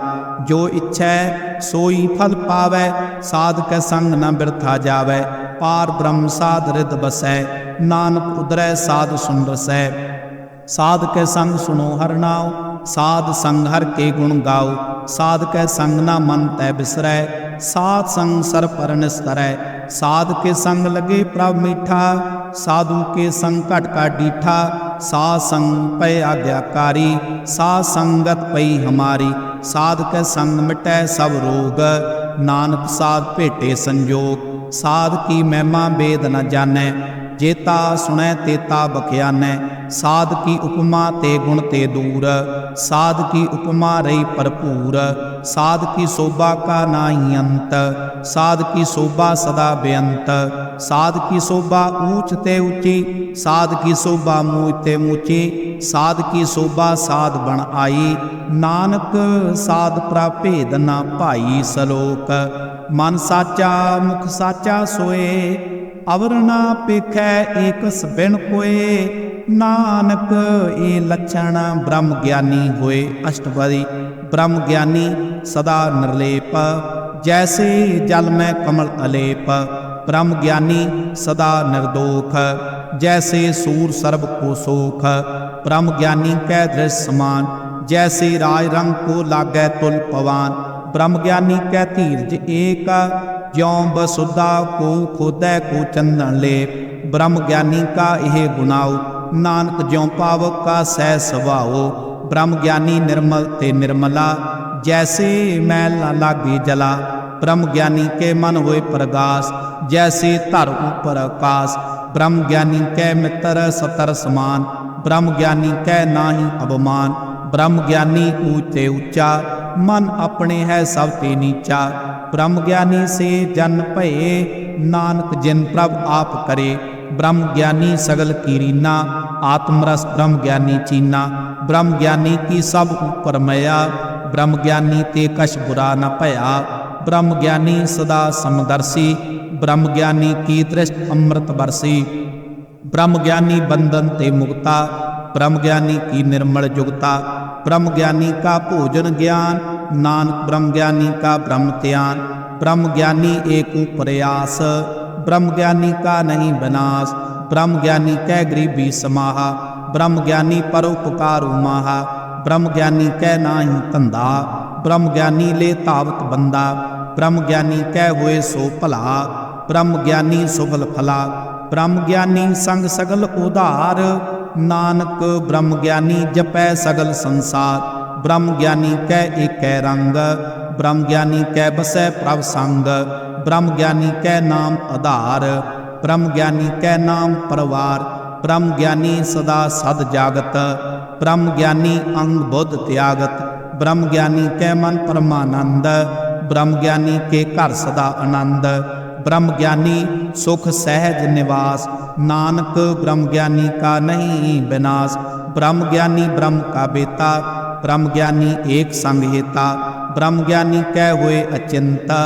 जो इच्छै सोई फल पावै, साध कै संग न बिरथा जावै। पार ब्रह्म साध रिद बसै, नानक उदरै साध सुन रसै। साध कै संग सुनो हर नाव, साध संग हर के गुण गाओ। साध कै संग ना मन तै बिसरै, साध संग सर पर निस्तरै। साध के संग लगे प्रभ मीठा, साधु के संग घट का डीठा। साध संग पै आज्ञाकारी, साध संगत पई हमारी। साध कै संग मिटै सब रोग, नानक साध भेटे संजोग। साध की महिमा वेद न जानै, जेता सुनै तेता बख्यानै। साध की उपमा ते गुण ते दूर, साध की उपमा रही भरपूर। साध की शोभा का नाहीं अंत, साध की शोभा सदा बेअंत। साध की शोभा ऊंच ते ऊंची, साध की शोभा मूझ ते मूची। साध की शोभा साध बन आई, नानक साध प्रभेद न भाई। सलोक मन साचा मुख साचा सोए, अवर ना पेखै एकस बिन कोए। नानक ए लक्षण ब्रह्म ज्ञानी होए। अष्टपदी। ब्रह्म ज्ञानी सदा निर्लेप, जैसे जल में कमल अलेप। ब्रह्म ज्ञानी सदा निर्दोख, जैसे सूर सर्व को सोख। ब्रह्म ज्ञानी कै दृश्य समान, जैसे राज रंग को लागै तुल पवान। ब्रह्म ज्ञानी कै धीरज एक, ज्यों बसुदा को खोदै को चंदन लेप। ब्रह्म ज्ञानी का यह गुनाओ, नानक ज्यों पावक का सह स्वभाओ। ब्रह्म ज्ञानी निर्मल ते निर्मला, जैसे मैल न लागे जला। ब्रह्म ज्ञानी के मन होए प्रगास, जैसे धर ऊपर आकाश। ब्रह्म ज्ञानी कै मित्र सतर समान, ब्रह्म ज्ञानी कै नाहीं अवमान। ब्रह्म ज्ञानी ऊंचे ऊंचा, मन अपने है सब ते नीचा। ब्रह्म ज्ञानी से जन भये, नानक जिन प्रभ आप करे। ब्रह्म ज्ञानी सगल कीरीना, आत्मरस ब्रह्म ज्ञानी चीना। ब्रह्म ज्ञानी की सब ऊपर मया, ब्रह्म ज्ञानी ते कछ बुरा न भया। ब्रह्म ज्ञानी सदा समदर्शी, ब्रह्म ज्ञानी की दृष्टि अमृत बरसी। ब्रह्म ज्ञानी बंधन ते मुक्ता, ब्रह्म ज्ञानी की निर्मल जुगता। ब्रह्म ज्ञानी का भोजन ज्ञान, नानक ब्रह्म ज्ञानी का ब्रह्म ध्यान। ब्रह्म ज्ञानी एक प्रयास, ब्रह्म ज्ञानी का नहीं विनाश। ब्रह्म ज्ञानी कै गरीबी समाहा, ब्रह्म ज्ञानी परोपकार माहा। ब्रह्म ज्ञानी कै नाही धंधा, ब्रह्म ज्ञानी ले तावत बंदा। ब्रह्म ज्ञानी कै होए सो भला, ब्रह्म ज्ञानी सुफल फला। ब्रह्म ज्ञानी संग सगल उधार, नानक ब्रह्म ज्ञानी जपै सगल संसार। ब्रह्म ज्ञानी कै एकै रंग, ब्रह्म ज्ञानी कै बसै प्रभ संग। ब्रह्म ज्ञानी कै नाम आधार, ब्रह्म ज्ञानी कै नाम परवार। ब्रह्म ज्ञानी सदा सद जागत, ब्रह्म ज्ञानी अंग बुद्ध त्यागत। ब्रह्म ज्ञानी कै मन परमानंद, ब्रह्म ज्ञानी के घर सदा आनंद। ब्रह्म ज्ञानी सुख सहज निवास, नानक ब्रह्म ज्ञानी का नहीं विनाश। ब्रह्म ज्ञानी ब्रह्म का बेता, ब्रह्म ज्ञानी एक संग हेता। ब्रह्म ज्ञानी कै हुए अचिंत,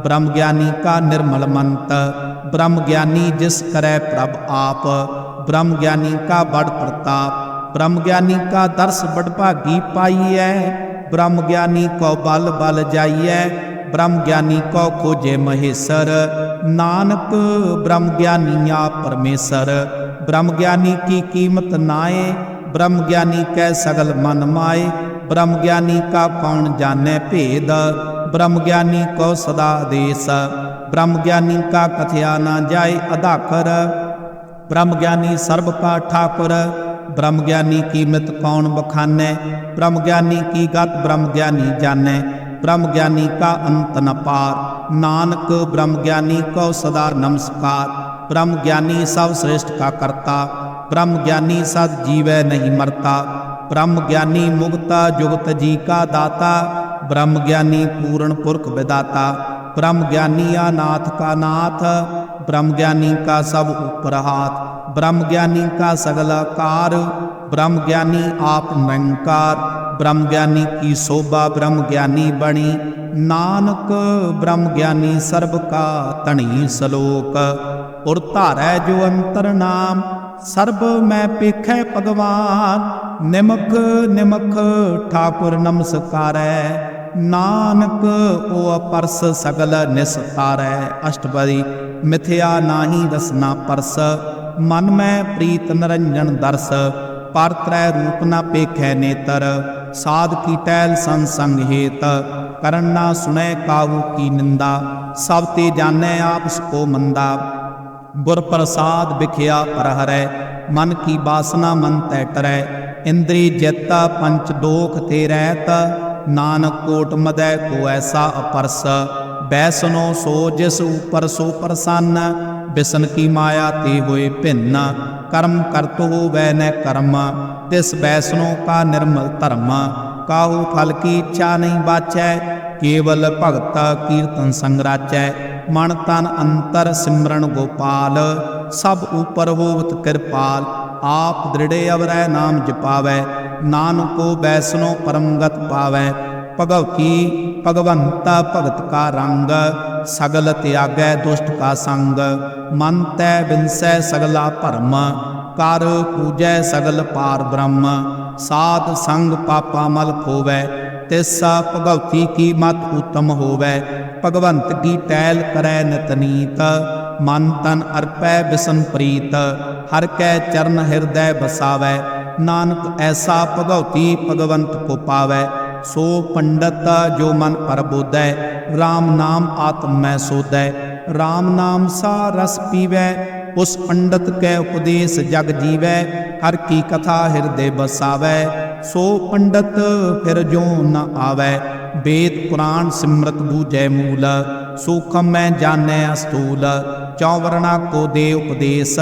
ब्रह्म ज्ञानी का निर्मल मंत। ब्रह्म ज्ञानी जिस करे प्रभ आप, ब्रह्म ज्ञानी का बड़ प्रताप। ब्रह्म ज्ञानी का दर्श बड़ भागी पाइयै, ब्रह्म ज्ञानी को बल बल जाइयै। ब्रह्म ज्ञानी को खोजे महेश्वर, नानक ब्रह्म ज्ञानी आप परमेश्वर। ब्रह्म ज्ञानी की कीमत नाए, ब्रह्म ज्ञानी कै सगल मन माए। ब्रह्म ज्ञानी का कौन जाने भेद, ब्रह्म ज्ञानी को सदा आदेश। ब्रह्म ज्ञानी का कथया न जाए अधाकर, ब्रह्म ज्ञानी सर्व का ठाकुर। ब्रह्म ज्ञानी की मित कौन बखाने, ब्रह्म ज्ञानी की गत ब्रह्म ज्ञानी जाने। ब्रह्म ज्ञानी का अंत न पार, नानक ब्रह्म ज्ञानी को सदा नमस्कार। ब्रह्म ज्ञानी सब श्रेष्ठ का करता, ब्रह्म ज्ञानी सद जीवै नहीं मरता। ब्रह्म ज्ञानी मुक्ता जुगत जी का दाता, ब्रह्म ज्ञानी पूर्ण पुरख विदाता। ब्रह्म ज्ञानी अनाथ का नाथ, ब्रह्म ज्ञानी का सब ऊपर हाथ। ब्रह्म ज्ञानी का सगल कार, ब्रह्म ज्ञानी आप निरंकार। ब्रह्म ज्ञानी की शोभा ब्रह्म ज्ञानी बनी, नानक ब्रह्म ज्ञानी सर्ब का धनी सलोक। उर धारै जो अंतर नाम सर्ब मैं पेखै भगवान। निमख निमख ठाकुर नमस्कारै नानक ओ अपरस सगल निस्तारै। अष्टपदी। मिथ्या नाहि रसना परस मन में प्रीत निरंजन दर्श। पर त्रै रूप न पेखै नेतर साध की टैल संसंग हेत। करन ना सुनै काहू की निंदा सब ते जानै आप को मंदा। गुर प्रसाद बिखया पर हरै मन की बासना मन तै टरै। इंद्री जित पंच दोख ते रहत नानक कोट मदै को ऐसा अपरस। बैसनो सो जिस ऊपर सो प्रसन्न बिसन की माया ते होए भिन्न। कर्म करत हो वै न कर्म तिस बैसनो का निर्मल धर्म। काहू फल की इच्छा नहीं बाचै केवल भगत कीर्तन संगराचै। मन तन अंतर सिमरन गोपाल सब ऊपर होवत कृपाल। आप दृढ़े अवरै नाम जपावै नानको बैसनो परमगत पावै। भगवती भगवंत भगत का रंग सगल त्यागै दुष्ट का संग। मन तै बिनसै सगला भरम कर पूजै सगल पार ब्रह्म। साध संग पापा मल खोवै तिस भगवती की मत उत्तम होवै। भगवंत की टैल करै नित नीत मन तन अर्पै बिसन प्रीत। हर कै चरण हृदय बसावै नानक ऐसा भगवती भगवंत को पावै। सो पंडित जो मन पर बोधै राम नाम आत्म में सोधै। राम नाम सा रस पीवै उस पंडित कै उपदेश जग जीवै। हर की कथा हृदय बसावै सो पंडित फिर जो न आवै। वेद पुराण सिमरत बूझै मूल सूखम मैं जानै अस्तूल। चौवर्णा को दे उपदेश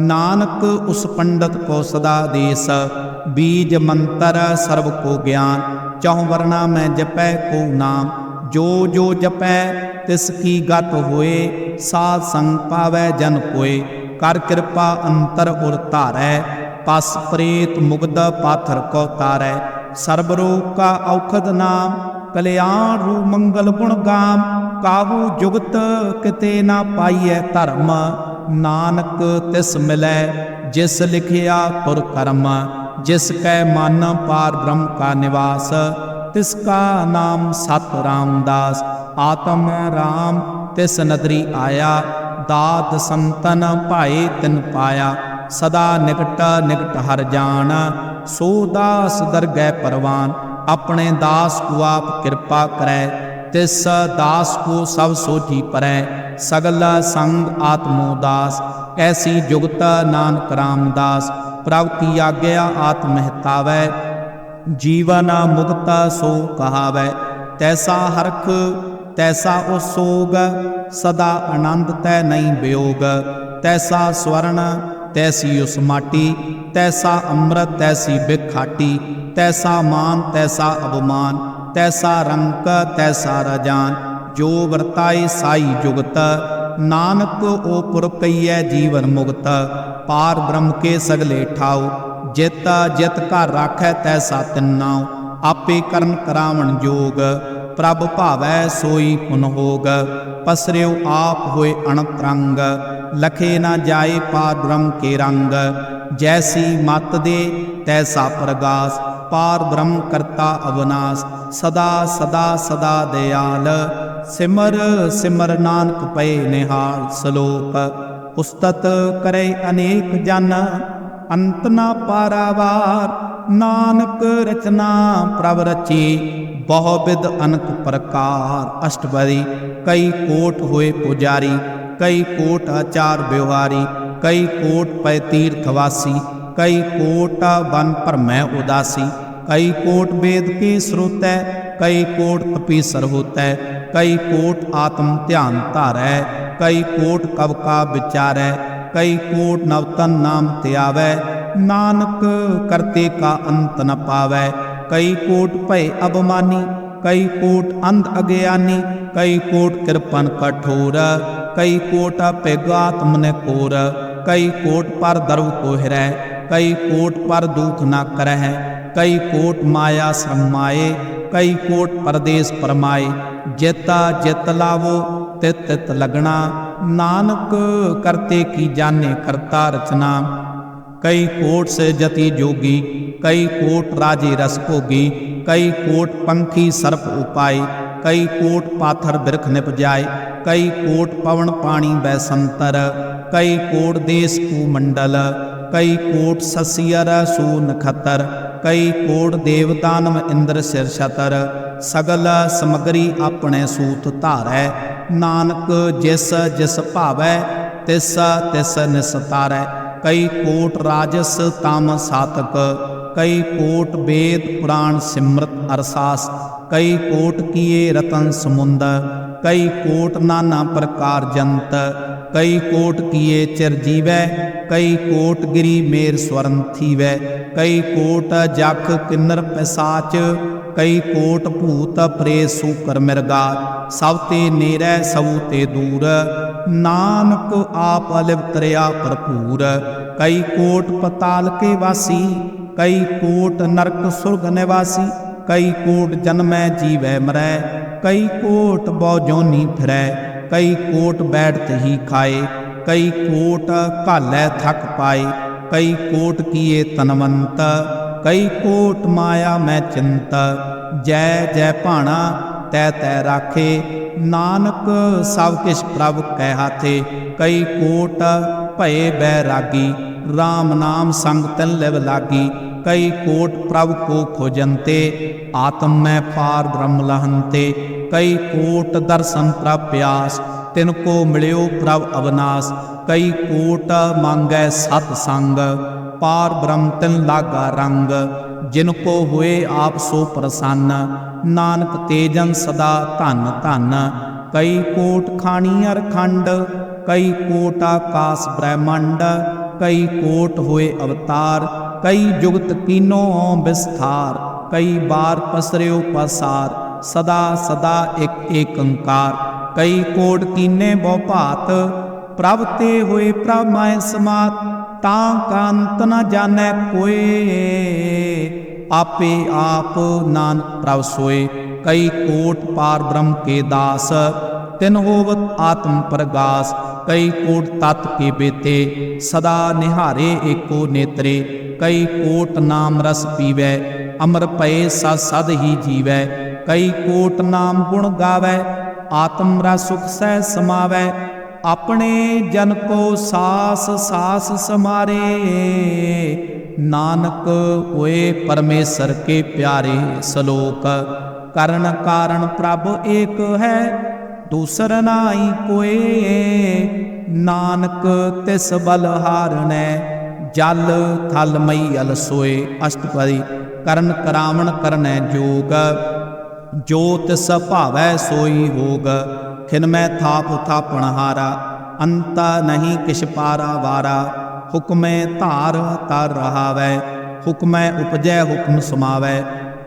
नानक उस पंडित को सदा देश। बीज मंत्र सर्व को ज्ञान चौवर्णा में जपै को नाम। जो जो जपै तिसकी गत होए साध संग पावै जन कोय। कर कृपा अंतर उर धारै पस प्रेत मुग्ध पाथर को तारै। सर्वरोग का औखद नाम कल्याण रू मंगल गुण गाम। काहू जुगत किते ना पाइयै धर्म नानक तिस मिलै जिस लिखिया तुर कर्म। जिस कै मन पार ब्रह्म का निवास तिसका नाम सत रामदास। आत्म राम तिस नदरी आया दात संतन भाए तिन पाया। सदा निकट निकट हर जान सो दास दरगह परवान। अपने दास को आप कृपा करै तिस दास को सब सोची परै। सगल संग आत्मोदास ऐसी जुगत नानक रामदास। प्रभु की आज्ञा आत्म हितावै जीवन मुक्त सो कहावै। तैसा हरख तैसा उसोग सदा आनंद तै नहीं वियोग। तैसा स्वर्ण तैसी उस माटी तैसा अमृत तैसी बिखाटी। तैसा मान तैसा अवमान तैसा रंक तैसा रजान। जो वर्ताए साई जुगत नानक ओ पुर कईयै जीवन मुक्त। पार ब्रह्म के सगले ठाओ जित जित घर राखै तैसा तिन्नाओ। आपे करन करावण जोग प्रभ भावै सोई पुन होग। पसरियो आप होए अणतरंग लखे न जाए पार ब्रह्म के रंग। जैसी मत दे तैसा प्रगास पार ब्रह्म करता अविनाश। सदा सदा सदा दयाल सिमर सिमर नानक पै निहाल। श्लोक उस्तत करे अनेक जन अंत न पारावार। नानक रचना प्रभ रची बहुविध अनक प्रकार। अष्टपदी। कई कोट हुए पुजारी कई कोट आचार व्यवहारी। कई कोट पै तीर्थवासी कई कोट वन भरमै उदासी। कई कोट वेद के श्रोतै कई कोट तपीसर होतै। कई कोट आत्म ध्यान धारै कई कोट कब का विचारै। कई कोट नवतन नाम त्यावै नानक करते का अंत न पावै। कई कोट भय अभिमानी कई कोट अंध अज्ञानी। कई कोट कृपन कठोर कई कोट पेगात्म ने कोर। कई कोट पर द्रव को हिरै कई कोट पर दुख न करह। कई कोट माया श्रमाए कई कोट परदेश परमाए। ਜਿਤ ਜਿਤ ਲਾਵੋ ਤਿਤ ਤਿਤ ਲਗਣਾ। ਨਾਨਕ ਕਰਤੇ ਕੀ ਜਾਣੇ ਕਰਤਾ ਰਚਨਾ। ਕਈ ਕੋਟ ਸੇ ਜਤੀ ਜੋਗੀ, ਕਈ ਕੋਟ ਰਾਜੇ ਰਸ ਭੋਗੀ। ਕਈ ਕੋਟ ਪੰਖੀ ਸਰਪ ਉਪਾਏ, ਕਈ ਕੋਟ ਪਾਥਰ ਬਿਰਖ ਨਿਪਜਾਏ। ਕਈ ਕੋਟ ਪਵਨ ਪਾਣੀ ਬੈਸੰਤਰ, ਕਈ ਕੋਟ ਦੇਸ ਕੂ ਮੰਡਲ। ਕਈ ਕੋਟ ਸਸੀਅਰ ਸੂ ਨਖਤਰ, ਕਈ ਕੋਟ ਦੇਵ ਦਾਨਵ ਇੰਦਰ ਸਿਰ ਛਤਰ। ਸਗਲ ਸਮਗਰੀ ਆਪਣੇ ਸੂਤ ਧਾਰੈ, ਨਾਨਕ ਜਿਸ ਜਿਸ ਭਾਵੈ ਤਿਸ ਤਿਸ ਨਿਸਤਾਰੈ। ਕਈ ਕੋਟ ਰਾਜਸ ਤਮ ਸਾਤਕ, ਕਈ ਕੋਟ ਵੇਦ ਪੁਰਾਣ ਸਿਮਰਤ ਅਰਸਾਸ। ਕਈ ਕੋਟ ਕੀਏ ਰਤਨ ਸਮੁੰਦ, ਕਈ ਕੋਟ ਨਾਨਾ ਪ੍ਰਕਾਰ ਜੰਤ। ਕਈ ਕੋਟ ਕੀਏ ਚਿਰ ਜੀਵੈ, ਕਈ ਕੋਟ ਗਿਰੀ ਮੇਰ ਸਵਰਨ ਥੀਵੈ। ਕਈ ਕੋਟ ਜਖ ਕਿੰਨਰ ਪਿਸਾਚ, ਕਈ ਕੋਟ ਭੂਤ ਪ੍ਰੇਤ ਸੂਕਰ ਮਿਰਗਾ। ਸਭ ਤੇ ਨੇਰੈ ਸਭੂ ਤੇ ਦੂਰ, ਨਾਨਕ ਆਪ ਅਲਿਵਤਰਿਆ ਭਰਪੂਰ। ਕਈ ਕੋਟ ਪਤਾਲ ਕੇ ਵਾਸੀ, ਕਈ ਕੋਟ ਨਰਕ ਸੁਰਗ ਨਿਵਾਸੀ। ਕਈ ਕੋਟ ਜਨਮੈ ਜੀਵੈ ਮਰੈ, ਕਈ ਕੋਟ ਬਉ ਜੋਨੀ ਫਿਰੈ। ਕਈ ਕੋਟ ਬੈਠਤ ਹੀ ਖਾਏ, ਕਈ ਕੋਟ ਘਾਲੈ ਥਕ ਪਾਏ। ਕਈ ਕੋਟ ਕੀਏ ਤਨਵੰਤ, ਕਈ ਕੋਟ ਮਾਇਆ ਮੈਂ ਚਿੰਤ। ਜੈ ਜੈ ਭਾਣਾ ਤੈ ਤੈ ਰਾਖੇ, ਨਾਨਕ ਸਭ ਕਿਛ ਪ੍ਰਭ ਕੈ ਹਾਥੇ। ਕਈ ਕੋਟ ਭਏ ਬੈਰਾਗੀ, ਰਾਮ ਨਾਮ ਸੰਗ ਤਿਨ ਲਿਵ ਲਾਗੀ। ਕਈ ਕੋਟ ਪ੍ਰਭ ਕੋ ਖੋਜੰਤੇ, ਆਤਮ ਮੈਂ ਪਾਰ ਬ੍ਰਹਮ ਲਹੰਤੇ। ਕਈ ਕੋਟ ਦਰਸ਼ਨ ਪ੍ਰਭ ਪਿਆਸ, ਤਿਨ ਕੋ ਮਿਲਿਓ ਪ੍ਰਭ ਅਵਨਾਸ। ਕਈ ਕੋਟ ਮੰਗੈ ਸਤ ਸੰਗ, ਪਾਰ ਬ੍ਰਹਮ ਤਿਨ ਲਾਗਾ ਰੰਗ। ਜਿਨ ਕੋ ਹੋਏ ਆਪ ਸੋ ਪ੍ਰਸੰਨ, ਨਾਨਕ ਤੇਜਨ ਸਦਾ ਧਨ ਧਨ। ਕਈ ਕੋਟ ਖਾਣੀ ਅਰ ਖੰਡ, ਕਈ ਕੋਟ ਆਕਾਸ ਬ੍ਰਹਮੰਡ। ਕਈ ਕੋਟ ਹੋਏ ਅਵਤਾਰ, ਕਈ ਜੁਗਤ ਕੀਨੋ ਵਿਸਥਾਰ। ਕਈ ਬਾਰ ਪਸਰਿਓ ਪਸਾਰ, ਸਦਾ ਸਦਾ ਇਕ ਏਕੰਕਾਰ। ਕਈ ਕੋਟ ਕੀਨੇ ਬਹੁ ਭਾਤ, ਪ੍ਰਭ ਤੇ ਹੋਏ ਪ੍ਰਭ ਮਾਇ ਸਮਾਤ। ਤਾਂ ਕਾ ਅੰਤ ਨ ਜਾਣੈ ਕੋਏ, ਆਪੇ ਆਪ ਨਾਨਕ ਪ੍ਰਭ ਸੋਏ। ਕਈ ਕੋਟ ਪਾਰ ਬ੍ਰਹਮ ਕੇ ਦਾਸ, ਤਿਨ ਹੋਵਤ ਆਤਮ ਪ੍ਰਗਾਸ। ਕਈ ਕੋਟ ਤਤ ਕੇ ਬੇਤੇ, ਸਦਾ ਨਿਹਾਰੇ ਏਕੋ ਨੇਤਰੇ। ਕਈ ਕੋਟ ਨਾਮ ਰਸ ਪੀਵੈ, ਅਮਰ ਭਏ ਸਦ ਸਦ ਹੀ ਜੀਵੈ। ਕਈ ਕੋਟ ਨਾਮ ਗੁਣ ਗਾਵੈ, ਆਤਮ ਰਸ ਸੁਖ ਸਹਿ ਸਮਾਵੈ। ਆਪਣੇ ਜਨ ਕੋ ਸਾਸ ਸਾਸ ਸਮਾਰੇ, ਨਾਨਕ ਹੋਏ ਪਰਮੇਸ਼ਰ ਕੇ ਪਿਆਰੇ। ਸ਼ਲੋਕ ਕਰਨ ਕਾਰਨ ਪ੍ਰਭ ਏਕ ਹੈ, ਦੂਸਰ ਨਾਹੀ ਕੋਏ। ਨਾਨਕ ਤਿਸ ਬਲ ਹਾਰਣੈ, ਜਲ ਥਲ ਮਈ ਅਲ ਸੋਏ। ਅਸ਼ਟਪਦੀ ਕਰਨ ਕਰਾਵਣ ਕਰਨੈ ਜੋਗ, ਜੋ ਤਿਸ ਭਾਵੈ ਸੋਈ ਹੋਗ। ਖਿਨ ਮੈਂ ਥਾਪ ਥਾਪਣ ਹਾਰਾ, ਅੰਤ ਨਹੀਂ ਕਿਛ ਪਾਰਾ ਵਾਰਾ। ਹੁਕਮੈ ਧਾਰ ਤਰ ਰਹਾਵੈ, ਹੁਕਮੈ ਉਪਜੈ ਹੁਕਮ ਸਮਾਵੈ।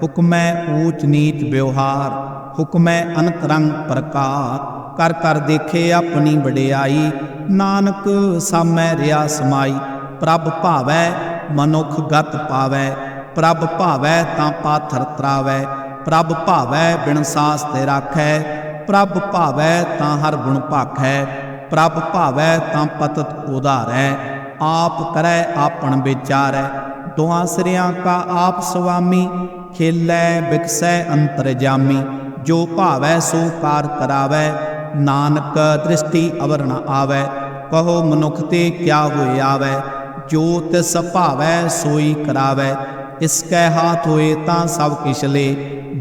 ਹੁਕਮੈ ਊਚ ਨੀਚ ਵਿਵਹਾਰ, ਹੁਕਮੈ ਅਨਕ ਰੰਗ ਪ੍ਰਕਾਰ। ਕਰ ਕਰ ਦੇਖੇ ਆਪਣੀ ਵਡਿਆਈ, ਨਾਨਕ ਸਾਮੈ ਰਿਆ ਸਮਾਈ। ਪ੍ਰਭ ਭਾਵੈ ਮਨੁੱਖ ਗਤ ਪਾਵੈ, ਪ੍ਰਭ ਭਾਵੈ ਤਾਂ ਪਾਥਰ ਤਰਾਵੈ। ਪ੍ਰਭ ਭਾਵੈ ਬਿਨ ਸਾਸ ਤੇ ਰਾਖੈ, ਪ੍ਰਭ ਭਾਵੈ ਤਾਂ ਹਰ ਗੁਣ ਭਾਖੈ। ਪ੍ਰਭ ਭਾਵੈ ਤਾਂ ਪਤਤ ਉਧਾਰੈ, ਆਪ ਕਰੈ ਆਪਣ ਵਿਚਾਰੈ। ਦੁਹਾਂ ਸਿਰਿਆਂ ਕਾ ਆਪ ਸੁਆਮੀ, ਖੇਲੈ ਬਿਕਸੈ ਅੰਤਰ ਜਾਮੀ। ਜੋ ਭਾਵੈ ਸੋ ਕਾਰ ਕਰਾਵੈ, ਨਾਨਕ ਦ੍ਰਿਸ਼ਟੀ ਅਵਰ ਨ ਆਵੈ। ਕਹੋ ਮਨੁੱਖ ਤੇ ਕਿਆ ਹੋਇ ਆਵੈ, ਜੋ ਤਿਸ ਭਾਵੈ ਸੋਈ ਕਰਾਵੈ। ਇਸ ਕੈ ਹਾਥ ਹੋਏ ਤਾਂ ਸਭ ਕਿਛ ਲੇ,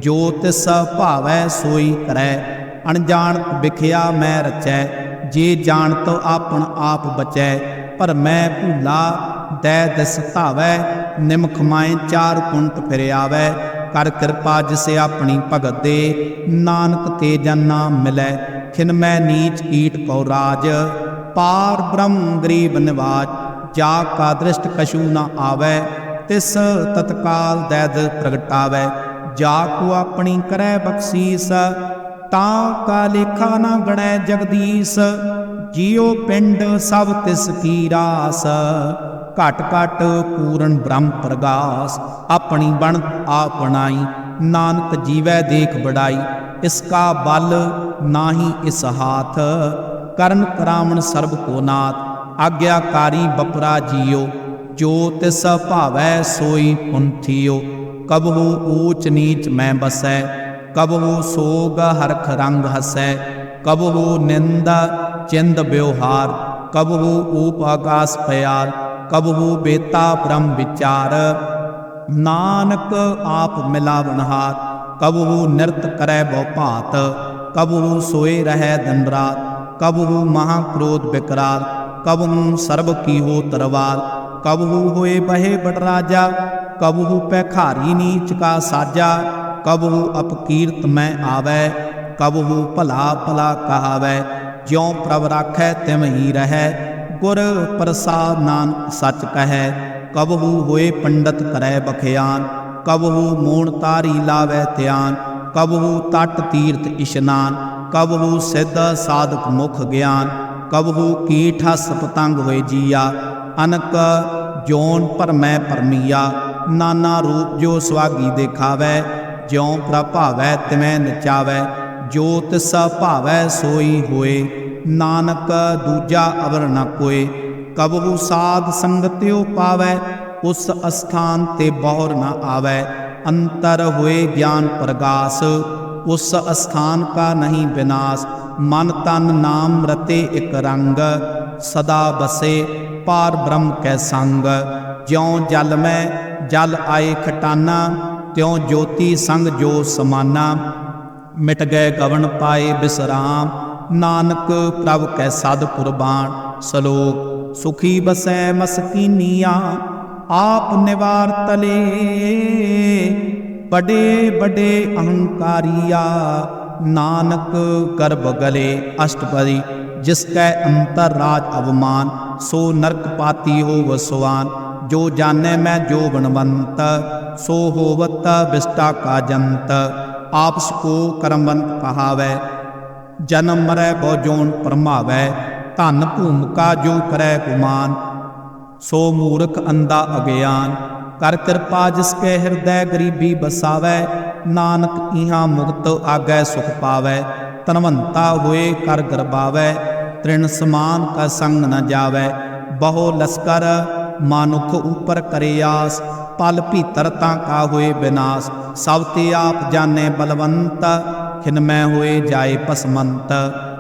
ਜੋ ਤਿਸ ਭਾਵੈ ਸੋਈ ਕਰੈ। ਅਣਜਾਣ ਵਿਖਿਆ ਮੈਂ ਰਚੈ, ਜੇ ਜਾਣਤ ਆਪਣ ਆਪ ਬਚੈ। ਪਰ ਮੈਂ ਭੂਲਾ ਦੈ ਦਿਸ ਧਾਵੈ, ਨਿਮਖ ਮਾਏ ਚਾਰ ਕੁੰਟ ਫਿਰ ਆਵੈ। ਕਰ ਕਿਰਪਾ ਜਿਸ ਆਪਣੀ ਭਗਤ ਦੇ, ਨਾਨਕ ਤੇ ਜਨ ਨਾਮ ਮਿਲੈ। ਖਿਨ ਮੈਂ ਨੀਚ ਕੀਟ ਕਉ ਰਾਜ, ਪਾਰ ਬ੍ਰਹਮ ਗਰੀਬ ਨਿਵਾਜ। ਜਾ ਕਾ ਦ੍ਰਿਸ਼ਟ ਕਛੂ ਨ ਆਵੈ, ਤਿਸ ਤਤਕਾਲ ਦੈ ਦਿਲ ਪ੍ਰਗਟਾਵੈ। ਜਾ ਕੋ ਆਪਣੀ ਕਰੈ ਬਖਸ਼ੀਸ, ਤਾਂ ਕਾ ਲੇਖਾ ਨ ਗਣੈ ਜਗਦੀਸ਼। ਜੀਉ ਪਿੰਡ ਸਭ ਤਿਸ ਕੀ ਰਾਸ, ਘਟ ਘਟ ਪੂਰਨ ਬ੍ਰਹਮ ਪ੍ਰਗਾਸ। ਆਪਣੀ ਬਣਤ ਆਪ ਬਣਾਈ, नानक जीवै देख बड़ाई, इसका बल नाही इस हाथ। करन करावण सर्ब को नाथ, आज्ञाकारी बपरा जियो, जो तिस भावै सोई पुंथियो। कबहू ऊच नीच मैं बसै, कबहू सोग हरख रंग हसै। कबहू निंद चिंद व्यवहार, कबहू ऊप आकाश प्यार। कबहू बेता ब्रह्म विचार, नानक आप मिलावनहार। कबहू नृत करै बहु भात, कबहू सोए रहै दिन रात। कबहू महाक्रोध विकराल, कबहू सर्ब की हो तरवार। कबहू होए बहे बड़ राजा, कबहू पैखारी नीच का साजा। कबहू अपकीर्त में आवै, कबहू भला भला कहावै। ज्यों प्रभ राखै तिम ही रहै, गुर प्रसाद नानक सच कहै। कबहू होए पंडित करै बखियान, कबहू मोण तारी लावै ध्यान। कबहू तट तीर्थ इशनान, कबहू सिद्ध साधक मुख ज्ञान। कबहू कीट हस पतंग होए जिया, अनक जोन भरमै भरमिया। नाना रूप जो सुहागी देखावै, ज्यों प्रभावै तिवै नचावै। जो तिस भावै सोई होए, नानक दूजा अवर न कोय। कबहू साध संगत्यो पावै, उस अस्थान ते बहुर न आवै। अंतर हुए ज्ञान प्रगास, उस अस्थान का नहीं विनाश। मन तन नाम रते एक रंग, सदा बसे पार ब्रह्म कै संग। ज्यों जल में जल आए खटाना, त्यों ज्योति संग जो समाना। मिट गए गवन पाए विश्राम, नानक प्रभ कै सद कुर्बान। सलोक सुखी बसै मसकीनिया, आप निवार तले। बड़े बड़े अहंकारिया, नानक गर्भ गले। अष्टपदी जिसकै अंतर राज अवमान, सो नरक पाती हो वसवान। जो जाने मैं जो बनवंत, सो होवत विष्टा का जंत। आपस को कर्मवंत कहावै, जन्म मरै बहु जोन परमावै। धन भूमिका जो करै गुमान, सो मूर्ख अंधा अज्ञान। कर कृपा जिसके हृदय गरीबी बसावै, नानक इहाँ मुक्त आगै सुख पावै। तनवंता होए कर गरबावै, तृण समान का संग न जावै। बहु लश्कर मानुख ऊपर करे आस, पल भीतर का होए विनाश। सब ते आप जाने बलवंत, खिनमै होए जाए पसमंत।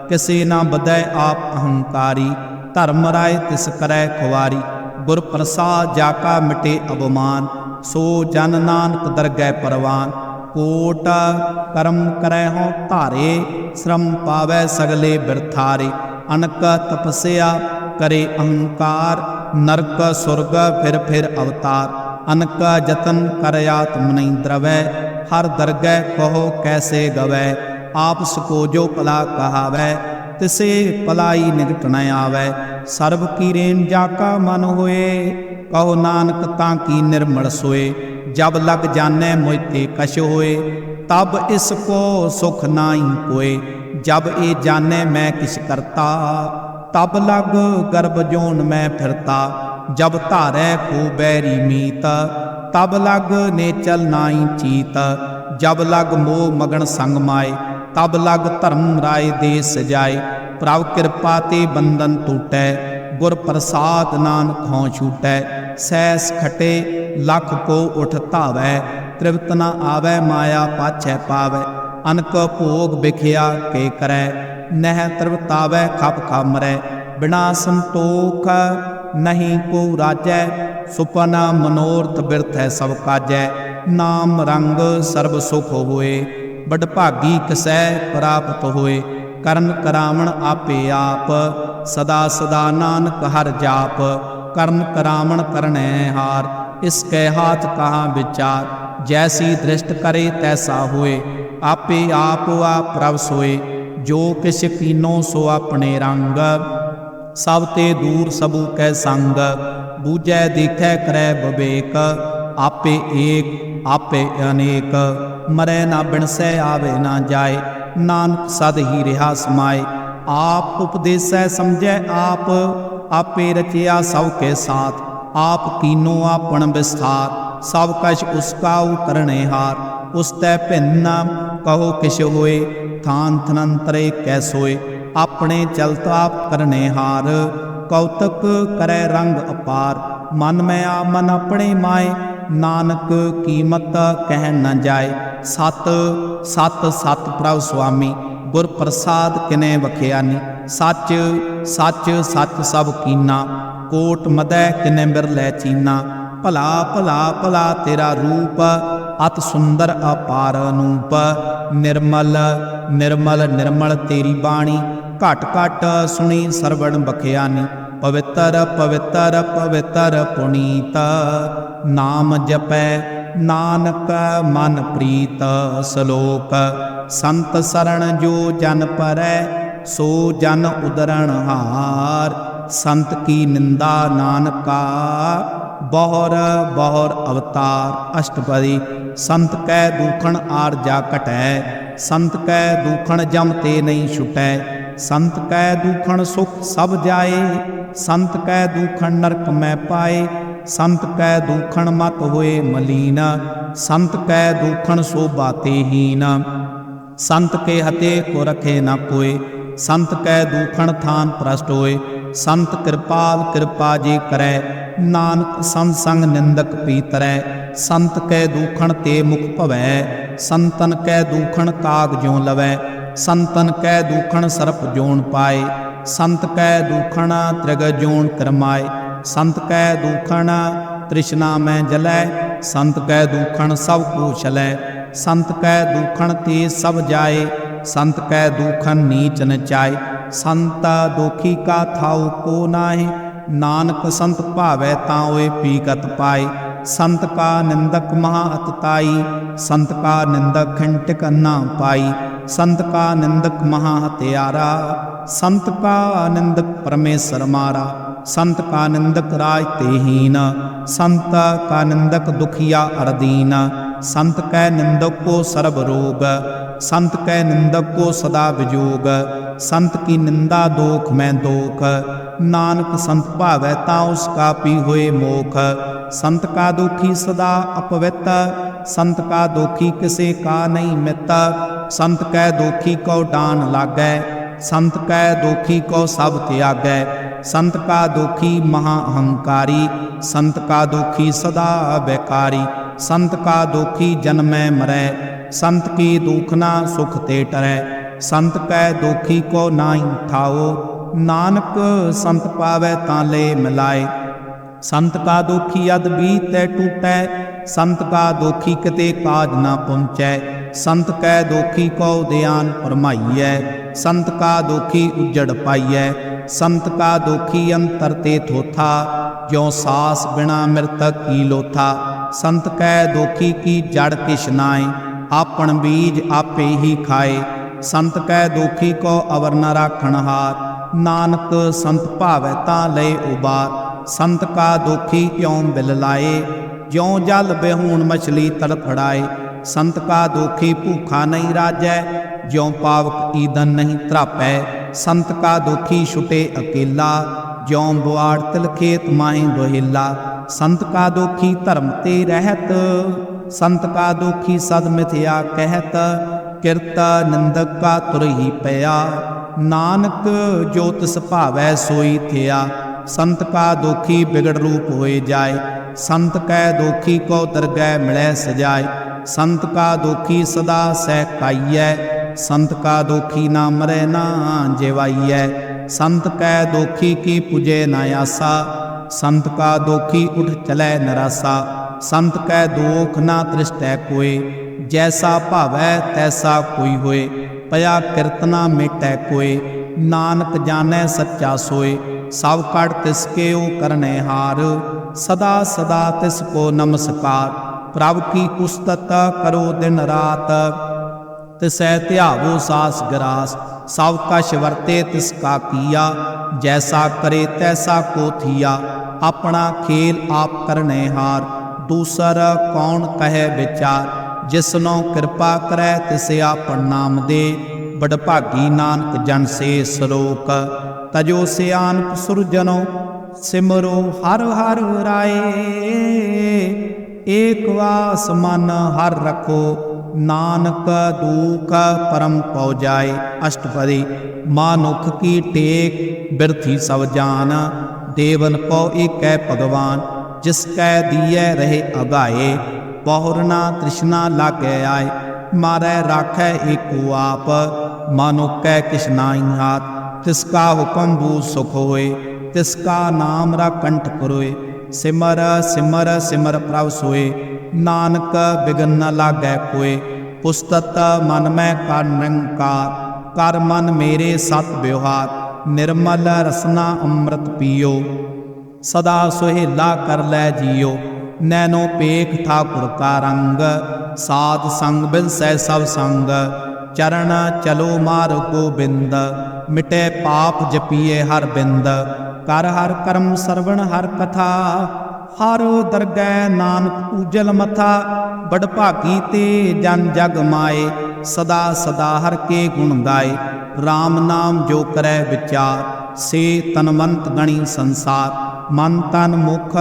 किसे न बदै आप अहंकारी, धर्म राय तिस करै खुवारी। गुर प्रसाद जाका मिटे अवमान, सो जन नानक दरगह परवान। कोट कर्म करै हों धारे, श्रम पावै सगले बिरथारे। अनक तपस्या करे अहंकार, नरक सुरग फिर अवतार। अनक जतन कर आत्म नहीं द्रवै, हर दरगह कहो कैसे गवै। आपस को जो भला कहावै, तिसे भलाई निकट न आवै। सर्व की रेन जाका मन होए, कहो नानक ताकि निर्मल सोए। जब लग जाने मोहिते कश होए, तब इसको सुख नाई कोय। जब ये जाने मैं किस करता, तब लग गर्भ जोन में फिरता। जब धारै को बैरी मीत, तब लग नेचल नाई चीत। जब लग मोह मगन संग माए, तब लग धर्म राय देश जाए। प्रभ कृपा ते बंधन टूटै, गुर प्रसाद नानक हों छूटै। सैस खटे लख को उठ धावै, तृप्त न आवै माया पाछै पावै। अनक भोग बिखिया के करै, नह तृप्तावै खप खा मरै। बिना संतोख नहीं को राजै, सुपन मनोरथ बिरथ है सब काजै। नाम रंग सर्ब सुख होए, बड़भागी किसै प्राप्त होए। करन करावण आपे आप, सदा सदा नानक हर जाप। करन करावण करनै हार, इसके हाथ कहाँ विचार। जैसी दृष्ट करे तैसा होए, आपे आप आप प्रभ सोए। जो किस कीनो सो अपने रंग, सब ते दूर सबू कै संग। बूझै देखै करै विवेक, आपे एक आपे अनेक। मरै ना बिनसै आवे ना जाए, नानक सद ही रिहा समाए। आप उपदेसै समझै आप, आपे रचिया सब के साथ। आप कीनो आपन विस्तार, सब कछ उसका करने हार। उस तै भिन्न कहो किश होए, थान थनंतरे कैसोए। अपने चलत आप करने हार, कौतक करे रंग अपार। मन में आ मन अपने माए, नानक कीमत कह न जाए। सत सत सत प्रभ स्वामी, गुर प्रसाद किने बखियानी। सच सच सच सब कीना, कोट मदै किने बिरलै चीना। भला भला भला तेरा रूप, अत सुंदर अपार अनूप। निर्मल निर्मल निर्मल तेरी बाणी, घट घट सुनी सरवण बखियानी। पवित्र पवित्र पवित्र पुनीत, नाम जपै नानक मन प्रीत। श्लोक संत शरण जो जन परै, सो जन उदरण हार। संत की निंदा नानका, बहुर बहुर अवतार। अष्टपदी। संत कै दूखण आर जा कटै, संत कै दूखण जम ते नहीं छुटै। संत कै दूखण सुख सब जाए, संत कै दूखण नरक में पाए। संत कै दूखण मत होए मलीन, संत कै दूखण शोभा ते हीन। संत के हते को रखे न कोय, संत कै दूखण थान भ्रष्ट होए। संत कृपाल कृपा जे करै, नानक संत संग निंदक पीतरै। संत कै दूखण ते मुख भवै, संतन कै दूखण काग ज्यों लवै। संतन कै दूखण सर्प जोन पाए, संत कै दूखण त्रिग जोन करमाए। संत कै दूखण तृष्णा में जलै, संत कै दूखण सब को छलै। संत कै दूखण ते सब जाए, संत कै दूखण नीच न चाय। संत दोखी का थाउ को नाहि, नानक संत भावै ताओए पीगत पाए। संत का निंदक महा अतताई, संत का निंदक खंटिक न पाई। संत का निंदक महा हत्यारा, संत का निंदक परमेश्वर मारा। संत का निंदक राज तेहीन, संत का निंदक दुखिया अरदीन। संत कै निंदक को सर्व रोग, संत कै निंदक को सदा विजोग। संत की निंदा दोख में दोख, नानक संत भावै ताउ उसका पी होए मोख। संत का दोखी सदा अपवित्र, संत का दोखी किसे का नहीं मित। संत कै दोखी को डान लागै, संत कै दोखी को सब त्यागै। संत का दोखी महा अहंकारी, संत का दोखी सदा बेकारी। संत का दोखी जन्मै मरै, संत की दुखना सुख ते टरै। संत कै दोखी को नाई ठाओ, नानक संत पावै तां ले मिलाए। संत का दोखी अद बीत टूटै, संत का दोखी किते काज ना पहुँचै। संत कै दोखी को ध्यान फरमाइयै, संत का दोखी उजड़ पाइयै। संत का दोखी अंतर ते थोथा, ज्यों सास बिना मृतक की लोथा। संत कै दोखी की जड़ किश नाय, आपन बीज आपे ही खाए। संत कै दोखी को अवर न राखण हार, नानक संत भावै तां लय उबार। संत का दोखी क्यों बिल लाए, ज्यों जल बेहून मछली तड़फड़ाए। संत का दोखी भूखा नहीं राजै, ज्यों पावक ईंधन नहीं त्रापै। संत का दोखी छुटे अकेला, ज्यों बुआड़ तिल खेत माही दोहिला। संत का दोखी धर्म ते रहत, संत का दोखी सद मिथ्या कहत। किरत निंदक का तुर ही पया, नानक जो तिस भावै सोई थिया। संत का दोखी बिगड़ रूप होए जाए, संत कै दोखी को दरगह मिलै सजाए। संत का दोखी सदा सहकाइयै, संत का दोखी ना मरै ना जेवाइयै। संत कै दोखी की पुजे ना आसा, संत का दोखी उठ चलै नरासा। संत कै दोख ना तृष्टै कोय, जैसा भावै तैसा कोई होए। पया किरतना मिटै कोय, नानक जानै सच्चा सोए। सब कड़ तिसके ओ करने हार, सदा सदा तिसको नमस्कार। प्रभु की उस्तत करो दिन रात, तिसै ध्यावो सास ग्रास। सब कछ वरते तिसका किया, जैसा करे तैसा को थिया। अपना खेल आप करने हार, दूसर कौन कहे विचार। जिसनो कृपा करै तिसे आपन नाम दे, बड़भागी नानक जन से सरोक। तजो सियानप सुरजनो, सिमरो हर हर राए। एक वास मन हर रखो, नानक दुख परम पौ जाए। अष्टपदी। मानुख की टेक बिरथी सब जान, देवन पौ एकै भगवान। जिसकै दिए रहे अगाए, बहुर ना तृष्णा लागे आए। मारै राखै एको आप, मानुकै किछ नाई हाथ। तिसका हुक्म बूझ सुख होए, तिसका नाम रा कंठ पुरोए। सिमर सिमर सिमर प्रभ सोए, नानक बिघन न लागै कोय। पुस्तत मन में कर निरंकार, कर मन मेरे सत व्यवहार। निर्मल रसना अमृत पियो, सदा सुहेला कर लै जियो। नैनो पेख ठाकुर का रंग, साध संग बिनसै सब संग। चरण चलो मार गोबिंद, मिटे पाप जपिए हर बिंद। कर हर कर्म सरवण हर कथा, हर दरगह नानक उजल मथा। बड़भागी ते जन जग माए, सदा सदा हर के गुण गाए। राम नाम जो करे विचार, से तनवंत गणी संसार। मन तन मुख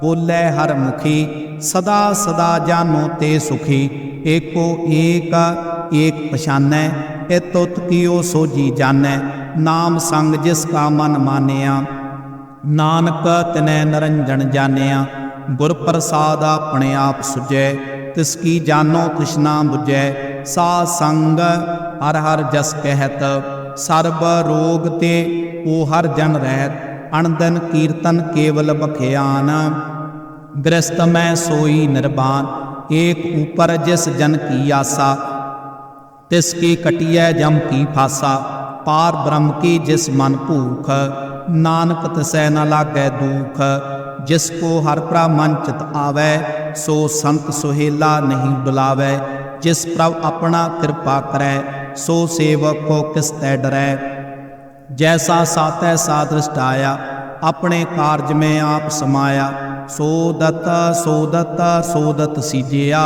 बोले हर मुखी, सदा सदा जानो ते सुखी। एको एक एक पछानै, एतुत कियो सोजी जानै। नाम संग जिसका मन मानिया, नानक तिनै निरंजन जानिया। गुर प्रसाद अपने आप सुझै, तिसकी जानो तृष्णा बुझै। साध संग हर हर जस कहत, सर्ब रोग ते ओ हर जन रहत। अनदन कीर्तन केवल बखियान, गृहस्थ में सोई निर्वाण। एक ऊपर जिस जन की आसा, तिसकी कटिय जम की फासा। पार ब्रह्म की जिस मन भूख, नानक तिसै न लागै दुख। जिसको हर मन चित आवै, सो संत सुहेला नहीं बुलावै। जिस प्रभ अपना कृपा करै, सो सेवक को किस तै डरै। जैसा सातै सा दृष्टाया, अपने कार्य में आप समाया। सोदत सोदत सोदत सीजिया,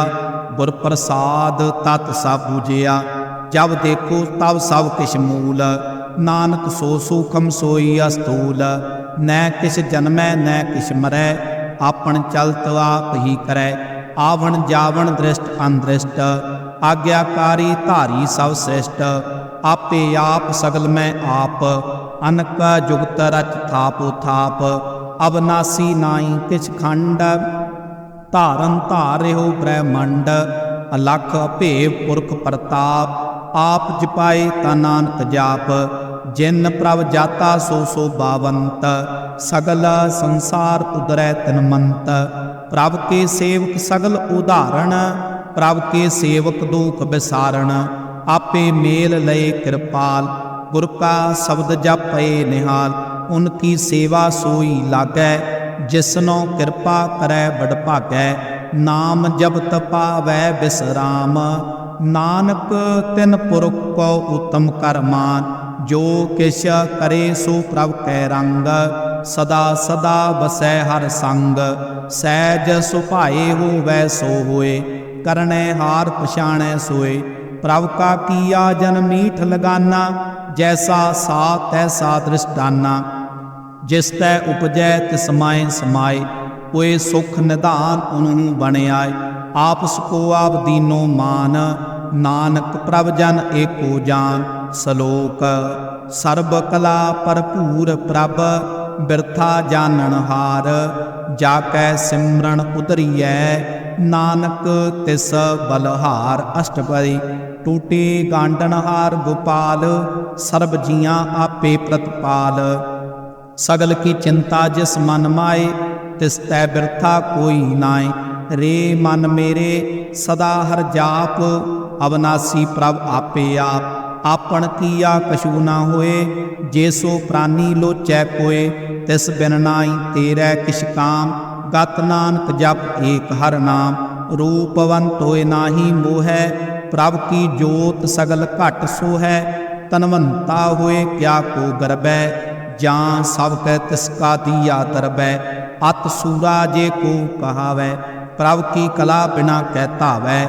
गुर प्रसाद तत् सब बूझिया। जब देखो तब सब किछ मूल, नानक सो सूखम सोई अस्थूल। न किस जन्मै न किछ मरै, आपन चलत आप ही करै। आवण जावण दृष्ट अनदृष्ट, आज्ञाकारी धारी सब श्रेष्ठ। आपे आप सगल में आप, अनक जुगत रच थापो थाप। अविनाशी नाई किछ खंड, धारन धारिहो ब्रह्मंड। अलख भेव पुरख प्रताप, आप जपाए ता नानक जाप। जिन प्रभ जाता सो सो बावंत, सगल संसार उदरै तिनमंत। प्रभ के सेवक सगल उदाहरण, प्रभ के सेवक दुख विसारण। आपे मेल लय कृपाल, गुर का शब्द जपए निहाल। उनकी सेवा सोई लागै, जिसनो कृपा करै बड़भागै। नाम जपत पावै विसराम, नानक तिन पुरख को उत्तम कर मान। जो किछ करे सो प्रभ कै रंग, सदा सदा बसै हर संग। सहज सुभाए होवै सो होए, करने हार पछाणै सोए। प्रभ का किया जन मीठ लगाना, जैसा सा तैसा दृष्टाना। जिस तै उपजै तिस माए समाए, कोई सुख निधान उन्हूं बन आए। आपस को आप दीनो मान, नानक प्रभ जन एको जान। सलोक। सर्ब कला भरपूर प्रभ, बिरथा जानन हार। जाकै सिमरन उतरियै, नानक तिस बलहार। अष्टपदी। टूटे गांडनहार गोपाल, सर्ब जियां आपे प्रतिपाल। सगल की चिंता जिस मन माए, तिस तै बिरथा कोई नाए। रे मन मेरे सदा हर जाप, अविनाशी प्रभ आपे आप। आपन किया कछु ना होए, जे सो प्राणी लोचै कोय। तिस बिन नाई तेरै किछ काम, गत नानक जप एक हर नाम। रूपवंत होए नाहि मोहै, प्रभ की जोत सगल घट सोहै। तनवंता होए क्या को गर्बै, जां सब कै तिसका दिया तरबै। अत सूरा जे को कहावै, प्रभ की कला बिना कै धावै।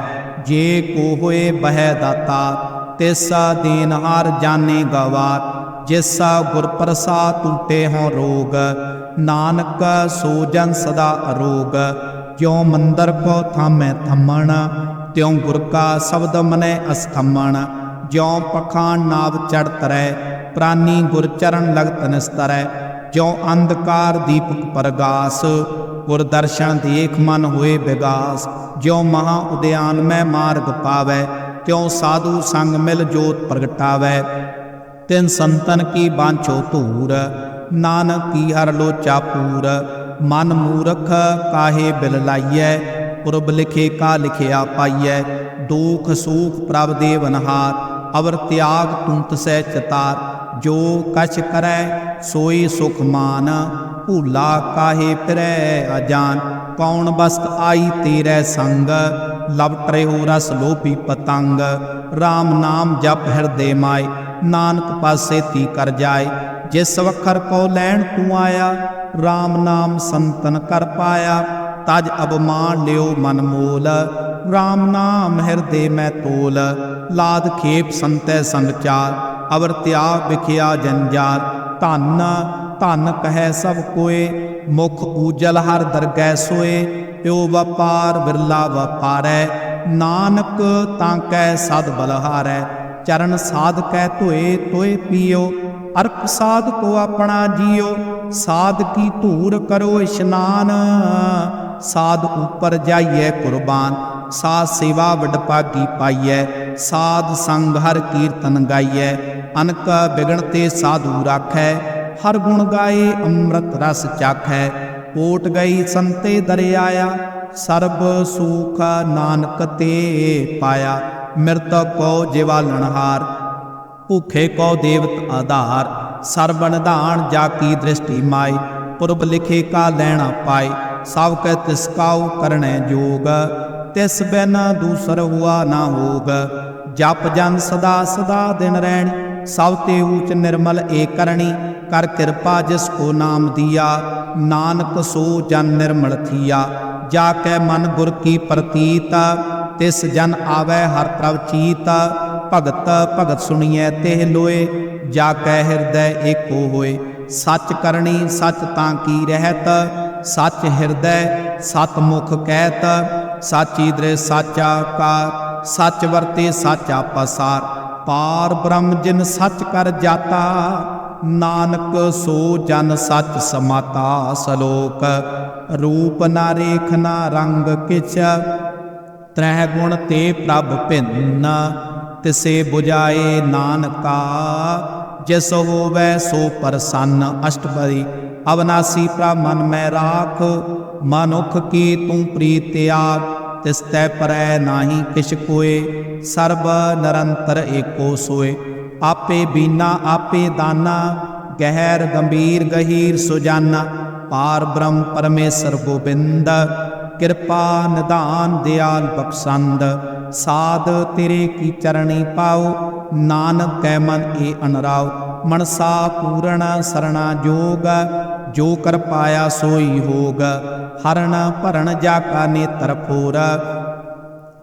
जे को होए बह दाता, तिसा देनहार जाने गवार। जिसा गुर प्रसाद टूटे हों रोग, नानक सो जन सदा अरोग। ज्यों मंदर को थामै थम्मण, त्यों गुर का शब्द मनै अस्थम्मण। ज्यों पखान नाव चढ़ तरै, प्राणी गुर चरण लगत निस्तरै। ज्यों अंधकार दीपक परगास, गुर दर्शन देख मन होए विगास। ज्यों महा उद्यान में मार्ग पावै, त्यों साधु संग मिल जोत प्रगटावै। तिन संतन की बांछो धूर, नानक की हर लोचा पूर। मन मूरख काहे बिल लाइयै, पुरब लिखे का लिखिया पाइयै। दुख सुख प्रभ देवनहार, अवर त्याग तुंत सै चितार। जो कछ करै सोई सुख मान, भूला काहे फिरै अजान। कौन बस्त आई तेरे संग, लपट रहो रस लोभी पतंग। राम नाम जप हृदय माय, नानक पासे ती कर जाए। जिस वखर को लैन तू आया, राम नाम संतन कर पाया। तज अबमान लियो मन मोल, राम नाम हृदय में तोल। लाद खेप संतै संग चार, अवर त्याग विखिया जंजाल। धन धन कहे सब कोय, मुख ऊजल हर दरगह सोए। यो वपार बिरला वपारै, नानक तांकै सद बलहारै। चरण साध कै धोए तोए पियो, अर्क साध को अपना जियो। साध की धूर करो इशनान, साध ऊपर जाइए कुर्बान। साध सेवा वडभागी पाइयै, साध संग हर कीर्तन गाइयै। अनक बिगण ते साधु राखै, हर गुण गाए अमृत रस चाखै। कोट गई संते दरियाया, सर्ब सुख नानक ते पाया। मृतक को जिवालनहार, भूखे को देवत आधार। सर्ब निधान जाकी दृष्टि माय, पुरब लिखे का लैना पाए। सब कै तिसकाऊ करने जोग, तिस बिन दूसर हुआ ना होग। जप जन सदा सदा दिन रैणी, सब ते ऊच निर्मल एक करणी। कर कृपा जिसको नाम दिया, नानक सो जन निर्मल थिया। जाकै मन गुर की प्रतीत, तिस जन आवै हर प्रभ चीत। भगत भगत सुनिए तेह लोए, जाकै हृदय एको होए। सच करनी सच तां की रहत, सच हृदय सत मुख कहत। साची दृश साचा कार, सच वरते साचा पसार। पार ब्रह्म जिन सच कर जाता, नानक सो जन सच समाता। सलोक रूप ना रेख ना रंग किछ, त्रह गुण ते प्रभ भिन्न। तिसे बुझाए नानका, जिस होवै सो प्रसन्न। अष्टपदी अविनाशी प्रभ मन में राख, मनुख की तू प्रीत त्याग। तिस तै परै नाही किछ कोय, सर्ब निरंतर एको सोए। आपे बीना आपे दाना, गहर गंभीर गहीर सुजाना। पार ब्रह्म परमेश्वर गोबिंद, कृपा निधान दयाल बख्शंद। साध तेरे की चरणी पाओ, नानक कै मन ए अनराव। मनसा पूर्ण सरना जोग, जो कर पाया सोई होग। हरण भरण जाका नेत्र फोर,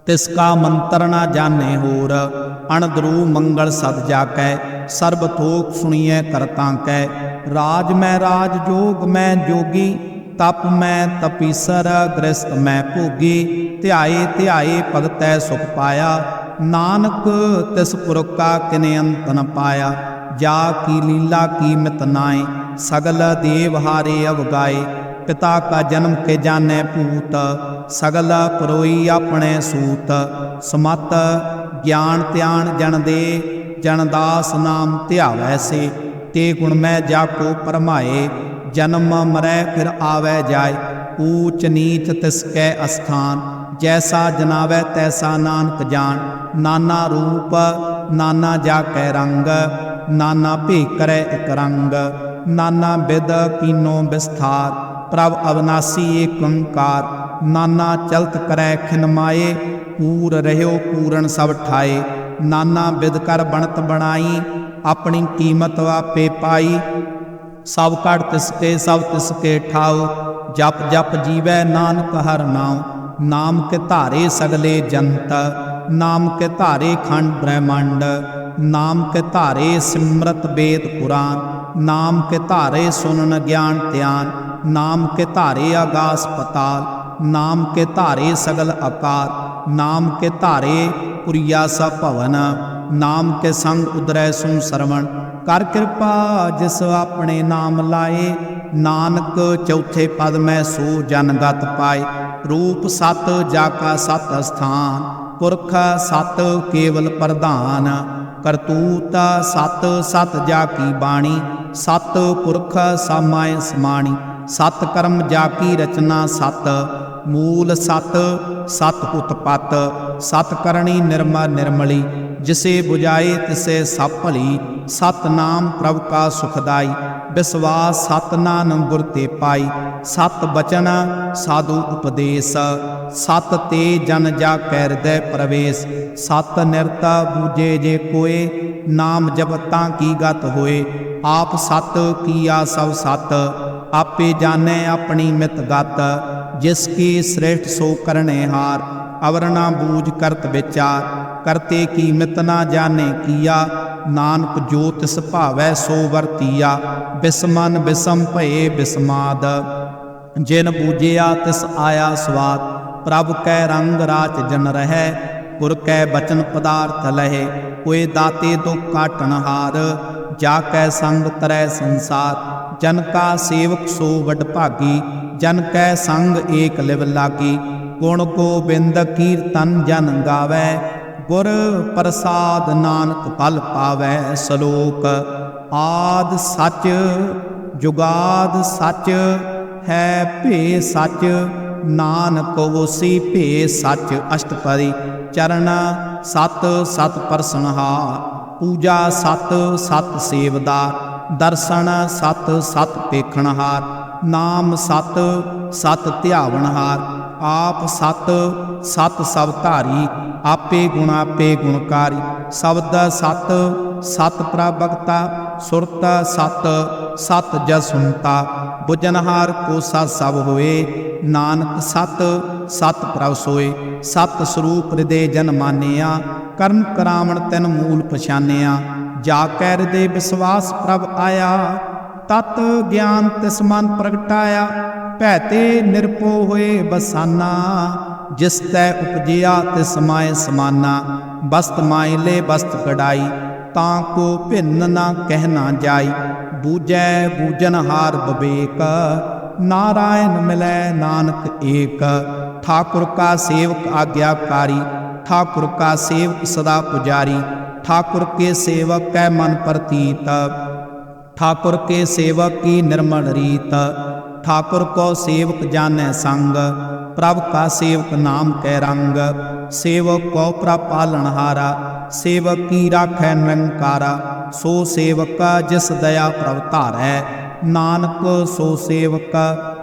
तिसका मंत्र न जाने होर। अणद्रू मंगल सद जाकै, सर्ब थोक सुनिए करता कै। राज में राज जोग में जोगी, तप में तपीसर गृहस्थ में भोगी। ध्याए ध्याए भगतै सुख पाया, नानक तिस पुरख का किने अंत न पाया। जा की लीला की मित नाय, सगल देव हारे अवगाए। पिता का जन्म के जाने पूत, सगल पुरोई अपने सूत। समत ज्ञान त्यान जन दे, जनदास नाम ध्यावै से। ते गुण में जाको परमाए, जन्म मरै फिर आवे जाए। ऊच नीच तिसकै अस्थान, जैसा जनावै तैसा नानक जान। नाना रूप नाना जाकै रंग, नाना भे करे एक रंग। नाना विद कीनो विस्तार, प्रभ अविनाशी एक ओंकार। नाना चलत करै खिन माए, पूर रह्यो पूरन सब ठाए। नाना विद कर बनत बनाई, अपनी कीमत आपे पाई। सब कड़ तिसके सब तिसके ठाओ, जप जप जीवै नानक हर नाम। नाम के धारे सगले जंत, नाम के धारे खंड ब्रह्मांड। नाम के धारे सिमरत वेद पुराण, नाम के धारे सुनन ज्ञान ध्यान, नाम के धारे आगास पताल, नाम के धारे सगल आकार, नाम के धारे पुरिया सा भवन, नाम के संग उदरै सुन सरवण। कर कृपा जिस अपने नाम लाए, नानक चौथे पद में सो जनगत पाए। रूप सत जाका सत स्थान, पुरख सत केवल प्रधान, करतूत सत सत जाकी बाणी, सत पुरख समाय समाणी। सत कर्म जाकी रचना सत, मूल सत सत उत्पत, सत करणी निर्मल निर्मली, जिसे बुझाए तिसे सब भली। सत नाम प्रभु का सुखदाई, विश्वास सत नानक गुर ते पाई। सत बचन साधु उपदेश, सत ते जन जा कै हृदय प्रवेश। सत निरता बूझे जे कोय, नाम जपता की गत होए। आप सत किया सब सत, आपे जाने अपनी मित गत। जिसकी श्रेष्ठ सो करने हार, अवर ना बूझ करत विचार। करते की मित ना जाने किया, नानक जो तिस भावै सो वरतिया। बिसमन बिसम भये बिस्माद, जिन बूझिया तिस आया स्वाद। प्रभु कै रंग राच जन रहै, गुर कै बचन पदार्थ लहे। कोई दाते तो काटन हार, जाकै संग तरै संसार। जन का सेवक सो वडभागी, जन कै संग एक लिव लागी। गुण गोबिंद कीर्तन जन गावै, गुर प्रसाद नानक फल पावै। सलोक आद सच जुगाद सच, है भे सच नानक होसी भे सच। अष्टपदी चरण सत सत परसनहार, पूजा सत सत सेवदार। दर्शन सत सत पेखणहार, नाम सत सत ध्यावनहार। आप सत सत सब धारी, आपे गुणकारी। शब्द सत सत प्रभगता, सुरत सत सत जसुनता। बुझनहार को सत सब होए, नानक सत सत प्रभ सोए। सत स्वरूप हृदय जन मानिया, कर्म करावण तिन मूल पछानिया। जाकै हृदय विश्वास प्रभ आया, तत् ज्ञान तिस मन प्रगटाया। भैते निरपो होए बसाना, जिस तै उपजिया तिस माय समाना। बस्त माइले बस्त कड़ाई, ताको भिन्न ना कहना जाई। बूझै बूझनहार विवेक, नारायण मिलै नानक एक। ठाकुर का सेवक आज्ञाकारी, ठाकुर का सेवक सदा पुजारी। ठाकुर के सेवक कै मन प्रतीत, ठाकुर के सेवक की निर्मल रीत। ठाकुर को सेवक जाने संग, प्रभु का सेवक नाम कै रंग। सेवक को प्रभ पालनहारा, सेवक की राखै निरंकारा। सो सेवक जिस दया प्रभ धारै, नानक सो सेवक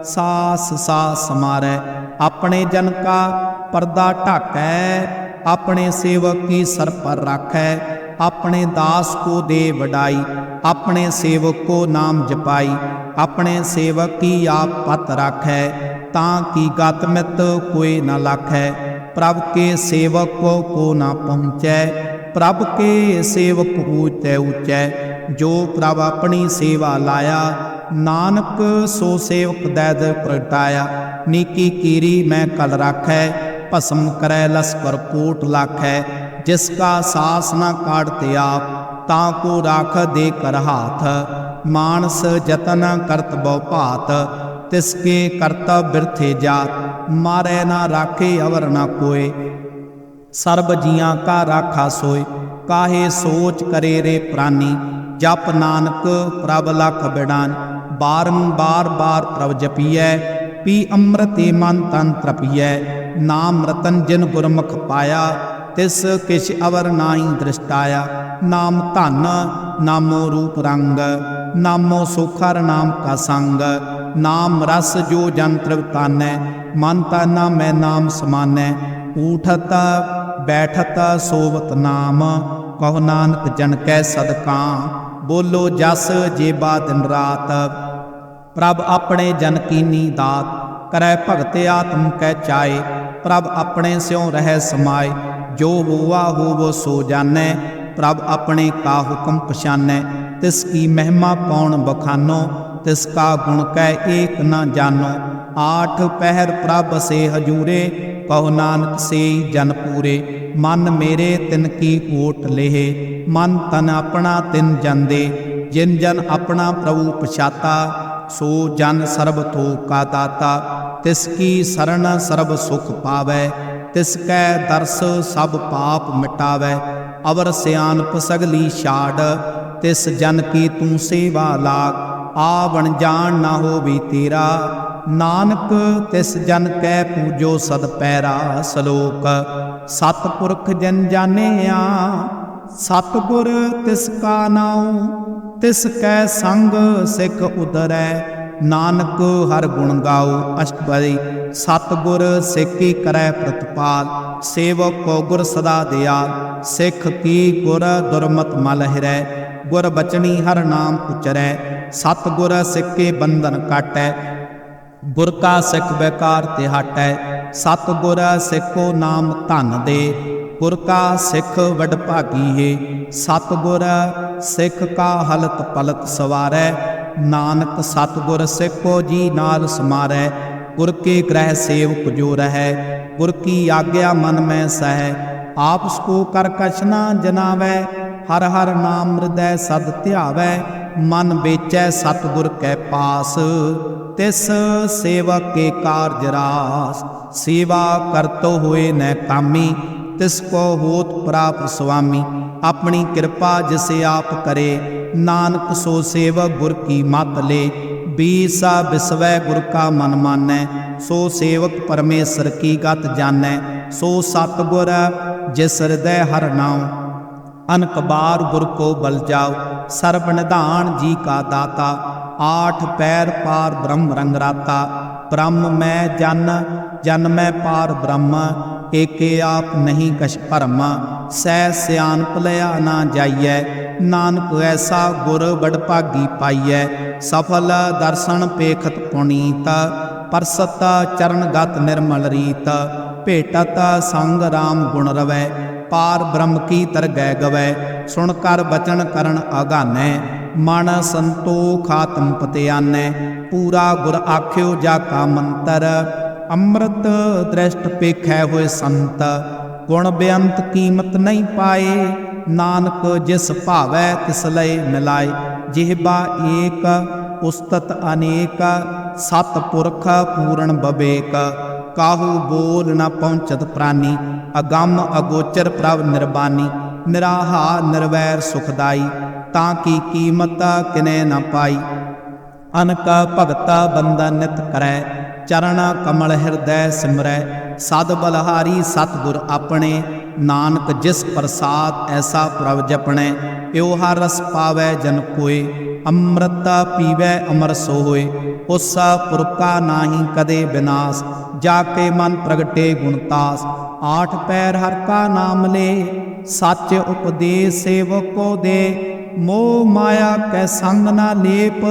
सास सास समारै। अपने जन का पर्दा ढाकै, अपने सेवक की सर पर राखै। अपने दास को दे वडाई, अपने सेवक को नाम जपाई। अपने सेवक की आप पत राखै, ताकि गत मित कोई न लाखै। प्रभु के सेवक को न पहुँचै, प्रभु के सेवक ऊँचे ऊँचै। जो प्रभु अपनी सेवा लाया, नानक सो सेवक दैद प्रगटाया। नीकी कीरी मैं कल राखै, भस्म करै लश्कर कोट लाखै। जिसका सास न काटते आप, ताको राख दे कर हाथ। मानस जतन करत बहु भात, तिसके करतब बिरथे जात। मारै ना राखे अवर न कोय, सर्ब जियां का राखा सोय। काहे सोच करे रे प्राणी, जप नानक प्रभ लख बिड़ान। बारंबार बार प्रभ जपियै, पी अमृत मन तन तृपियै। नाम रतन जिन गुरमुख पाया, तिस किछ अवर नाई दृष्टाया। नाम धन नामो रूप रंग, नामो सुखर नाम का संग। नाम रस जो जन तृप्तानै, मन तना मैं नाम समानै। उठत बैठत सोवत नाम, कहो नानक जन कै सदका। बोलो जस जेबा दिन रात, प्रभ अपने जन कीनी दात। करै भगत आत्म कै चाए, प्रभ अपने स्यों रह समाए। जो हुआ हो वो सो जानै, प्रभ अपने का हुक्म पछानै। तिसकी महिमा कौन बखानो, तिसका गुण कह एक न जानो। आठ पहर प्रभ से हजूरे, कहो नानक से जन पूरे। मन मेरे तिन की ओट लेहे, मन तन अपना तिन जन दे। जिन जन अपना प्रभु पछाता, सो जन सर्ब तो का दाता। तिसकी शरण सर्ब सुख पावै, तिसकै दर्श सब पाप मिटावै। अवर सियानप सगली छाड़, तिस जन की तू सेवा लाग। आवण जान ना होवी तेरा, नानक तिस जन कै पूजो सद पैरा। सलोक सतपुरख जन जानिया, सतगुर तिसका नाम। तिसकै संग सिख उदरै, नानक हर गुण गाओ। अष्टपदी सतगुर सिख करै प्रतिपाल, सेवक को गुर सदा दयाल। सिख की गुर दुरमत मल हिरै, गुर बचनी हर नाम उचरै। सतगुर सिख के बंधन काटै, गुर का सिख बेकार ते हटै। सतगुर सिखो नाम धन दे, गुर का सिख वड भागी है। सतगुर सिख का हलत पलत सवारै, नानक सतगुर सिखो जी नाल समारै। गुर के ग्रह सेवक जो रहै, गुर की आज्ञा मन में सह। आपस को कर कछ ना जनावै, हर हर नाम हृदय सद ध्यावै। मन बेचै सतगुर कै पास, तिस सेवक के कारज रास। सेवा करतो हुए न कामी, तिसको होत प्राप्त स्वामी। अपनी कृपा जिसे आप करे, नानक सो सेवक गुर की मत ले। बीसा बिसवै गुर का मन मानै, सो सेवक परमेश्वर की गत जानै। सो सतगुर जिस हृदय हर नाम, अनक बार गुर को बल जाओ। सर्व निधान जी का दाता, आठ पैर पार ब्रह्म रंगराता। ब्रह्म मैं जन, जन मैं पार ब्रह्म, एके आप नहीं कछ भरम। सह सियानप लया ना जाइयै, नानक ऐसा गुर बड़ भागी पाइयै। सफल दर्शन पेखत पुनीत, परसत चरणगत निर्मल रीत। भेटत संग राम गुण रवै, पार ब्रह्म की तरगै गवै। सुनकर बचन करण अगानै, मन संतोख आत्म पतियानै। पूरा गुर आख्यो जा का मंतर, अमृत दृष्ट पेखै होए संत। गुण बेअंत कीमत नहीं पाए, नानक जिस भावै तिस लय मिलाए। जिहबा एक उस्तत अनेक, सतपुरख पूर्ण बबेक। काहू बोल न पहुँचत प्राणी, अगम अगोचर प्रभ निर्बानी। निराहार निर्वैर सुखदाई, ताकि कीमत किने न पाई। अनक भगत बंदा नित करै, चरण कमल हृदय सिमरै। सद बलहारी सतगुर अपने, नानक जिस प्रसाद ऐसा प्रभ जपणे। यो हर रस पावै जन कोय, अमृत पीवै अमर सोए। उस पुरखा नाही कदे विनाश, जाके मन प्रगटे गुणतास। आठ पैर हर का नाम ले, सच उपदेश सेवक को दे। मोह माया कै संग ना लेप,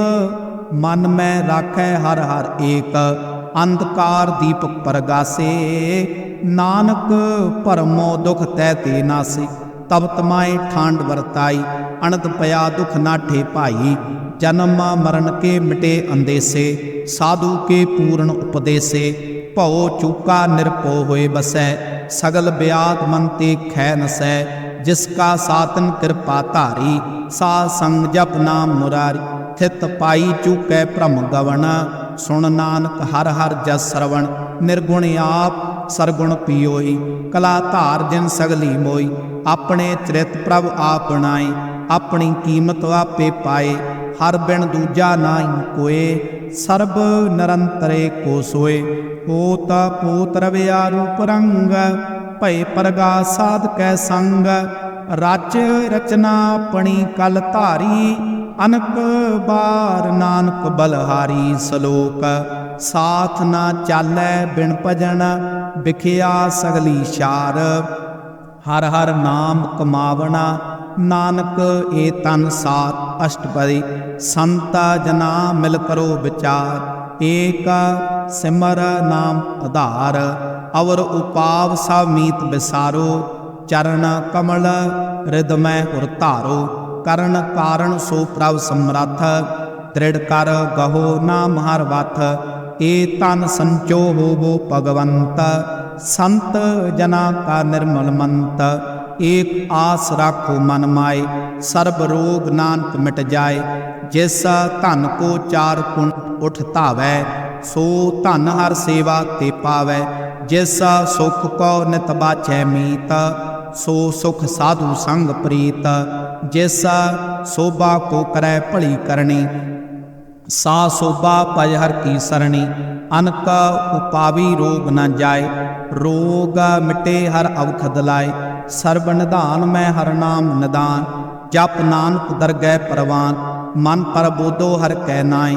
मन में राखै हर हर एक। अंधकार दीपक परगासे, नानक भरमो दुख तै ते नासे। तब तमाए ठांड वरताई, अनंत पया दुख नाठे भाई। जन्म मरण के मिटे अंदेसे, साधु के पूर्ण उपदेसे। भव चूका निरपो होए बसै, सगल ब्याद मन ते खै नसै। जिसका सातन कृपा धारी, सा संग जप नाम मुरारी। थित पाई चूकै भ्रम गवन, सुन नानक हर हर जस श्रवण। निर्गुण आप सरगुण पियोई, कला धार जिन सगली मोई। अपने चरित प्रभ आप बनाए, अपनी कीमत आपे पाए। हर बिन दूजा नाई कोय, सर्ब निरंतरे को सोए। पोत पोत रविया रूप रंग, भय परगा साध कै संग। रच रचना अपनी कल धारी, अनक बार नानक बलहारी। सलोक साथ ना चालै बिन भजन, बिखिया सगली शार। हर हर नाम कमावना, नानक ए तन साथ। अष्टपदी संता जना मिल करो विचार, एक सिमर नाम आधार। अवर उपाव सब मीत बिसारो, चरण कमल हृदय उर धारो। ਕਰਨ ਕਾਰਨ ਸੋ ਪ੍ਰਭ ਸਮਰੱਥ, ਦ੍ਰਿੜ ਕਰ ਗਹੋ ਨਾਮ ਹਰ ਵਥ। ਏ ਤਨ ਸੰਚੋ ਹੋਵੋ ਭਗਵੰਤ, ਸੰਤ ਜਨਾ ਕਾ ਨਿਰਮਲ ਮੰਤ। ਏਕ ਆਸ ਰਾਖੋ ਮਨ ਮਾਏ, ਸਰਬ ਰੋਗ ਨਾਨਕ ਮਿਟ ਜਾਏ। ਜਿਸ ਧਨ ਕੋ ਚਾਰ ਗੁਣ ਉਠ ਧਾਵੈ, ਸੋ ਧਨ ਹਰ ਸੇਵਾ ਤੇ ਪਾਵੈ। ਜਿਸ ਸੁਖ ਕੋ ਨਿਤ ਬਾਛੈ ਮੀਤ, ਸੋ ਸੁਖ ਸਾਧੂ ਸੰਗ ਪ੍ਰੀਤ। ਜਿਸ ਸੋਭਾ ਕੋ ਕਰੈ ਭਲੀ ਕਰਨੀ, ਸਾ ਸੋਭਾ ਭਜ ਹਰ ਕੀ ਸਰਣੀ। ਅਨਕ ਉਪਾਵੀ ਰੋਗ ਨ ਜਾਏ, ਰੋਗ ਮਿਟੇ ਹਰ ਅਵਖਦ ਲਾਏ। ਸਰਬ ਨਿਧਾਨ ਮੈਂ ਹਰ ਨਾਮ ਨਿਦਾਨ, ਜਪ ਨਾਨਕ ਦਰਗਹਿ ਪਰਵਾਨ। ਮਨ ਪਰਬੋਧੋ ਹਰ ਕੈ ਨਾਏ,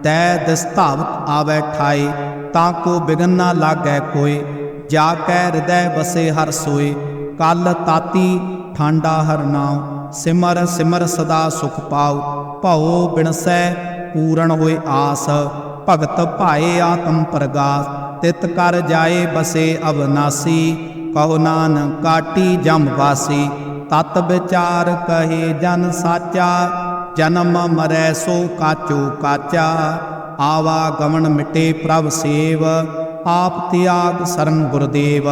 ਦੈ ਦਿਸ ਧਾਵਤ ਆਵੈ ਠਾਏ। ਤਾਂ ਕੋ ਬਿਗਨ ਨਾ ਲਾਗੈ ਕੋਏ, ਜਾ ਕੈ ਹਿਰਦੈ ਬਸੇ ਹਰ ਸੋਏ। ਕਲ ਤਾਤੀ ਠਾਂਡਾ ਹਰ ਨਾਉ, ਸਿਮਰ ਸਿਮਰ ਸਦਾ ਸੁਖ ਪਾਉ। ਭਉ ਬਿਨਸੈ ਪੂਰਨ ਹੋਏ ਆਸ, ਭਗਤ ਭਾਏ ਆਤਮ ਪ੍ਰਗਾਸ। ਤਿਤ ਕਰ ਜਾਏ ਬਸੇ ਅਵਨਾਸੀ, ਕਹੋ ਨਾਨਕ ਕਾਟੀ ਜਮ ਵਾਸੀ। ਤਤ ਵਿਚਾਰ ਕਹੇ ਜਨ ਸਾਚਾ, ਜਨਮ ਮਰੈ ਸੋ ਕਾਚੋ ਕਾਚਾ। ਆਵਾ ਗਮਨ ਮਿਟੇ ਪ੍ਰਭ ਸੇਵ, ਆਪ ਤਿਆਗ ਸਰਨ ਗੁਰਦੇਵ।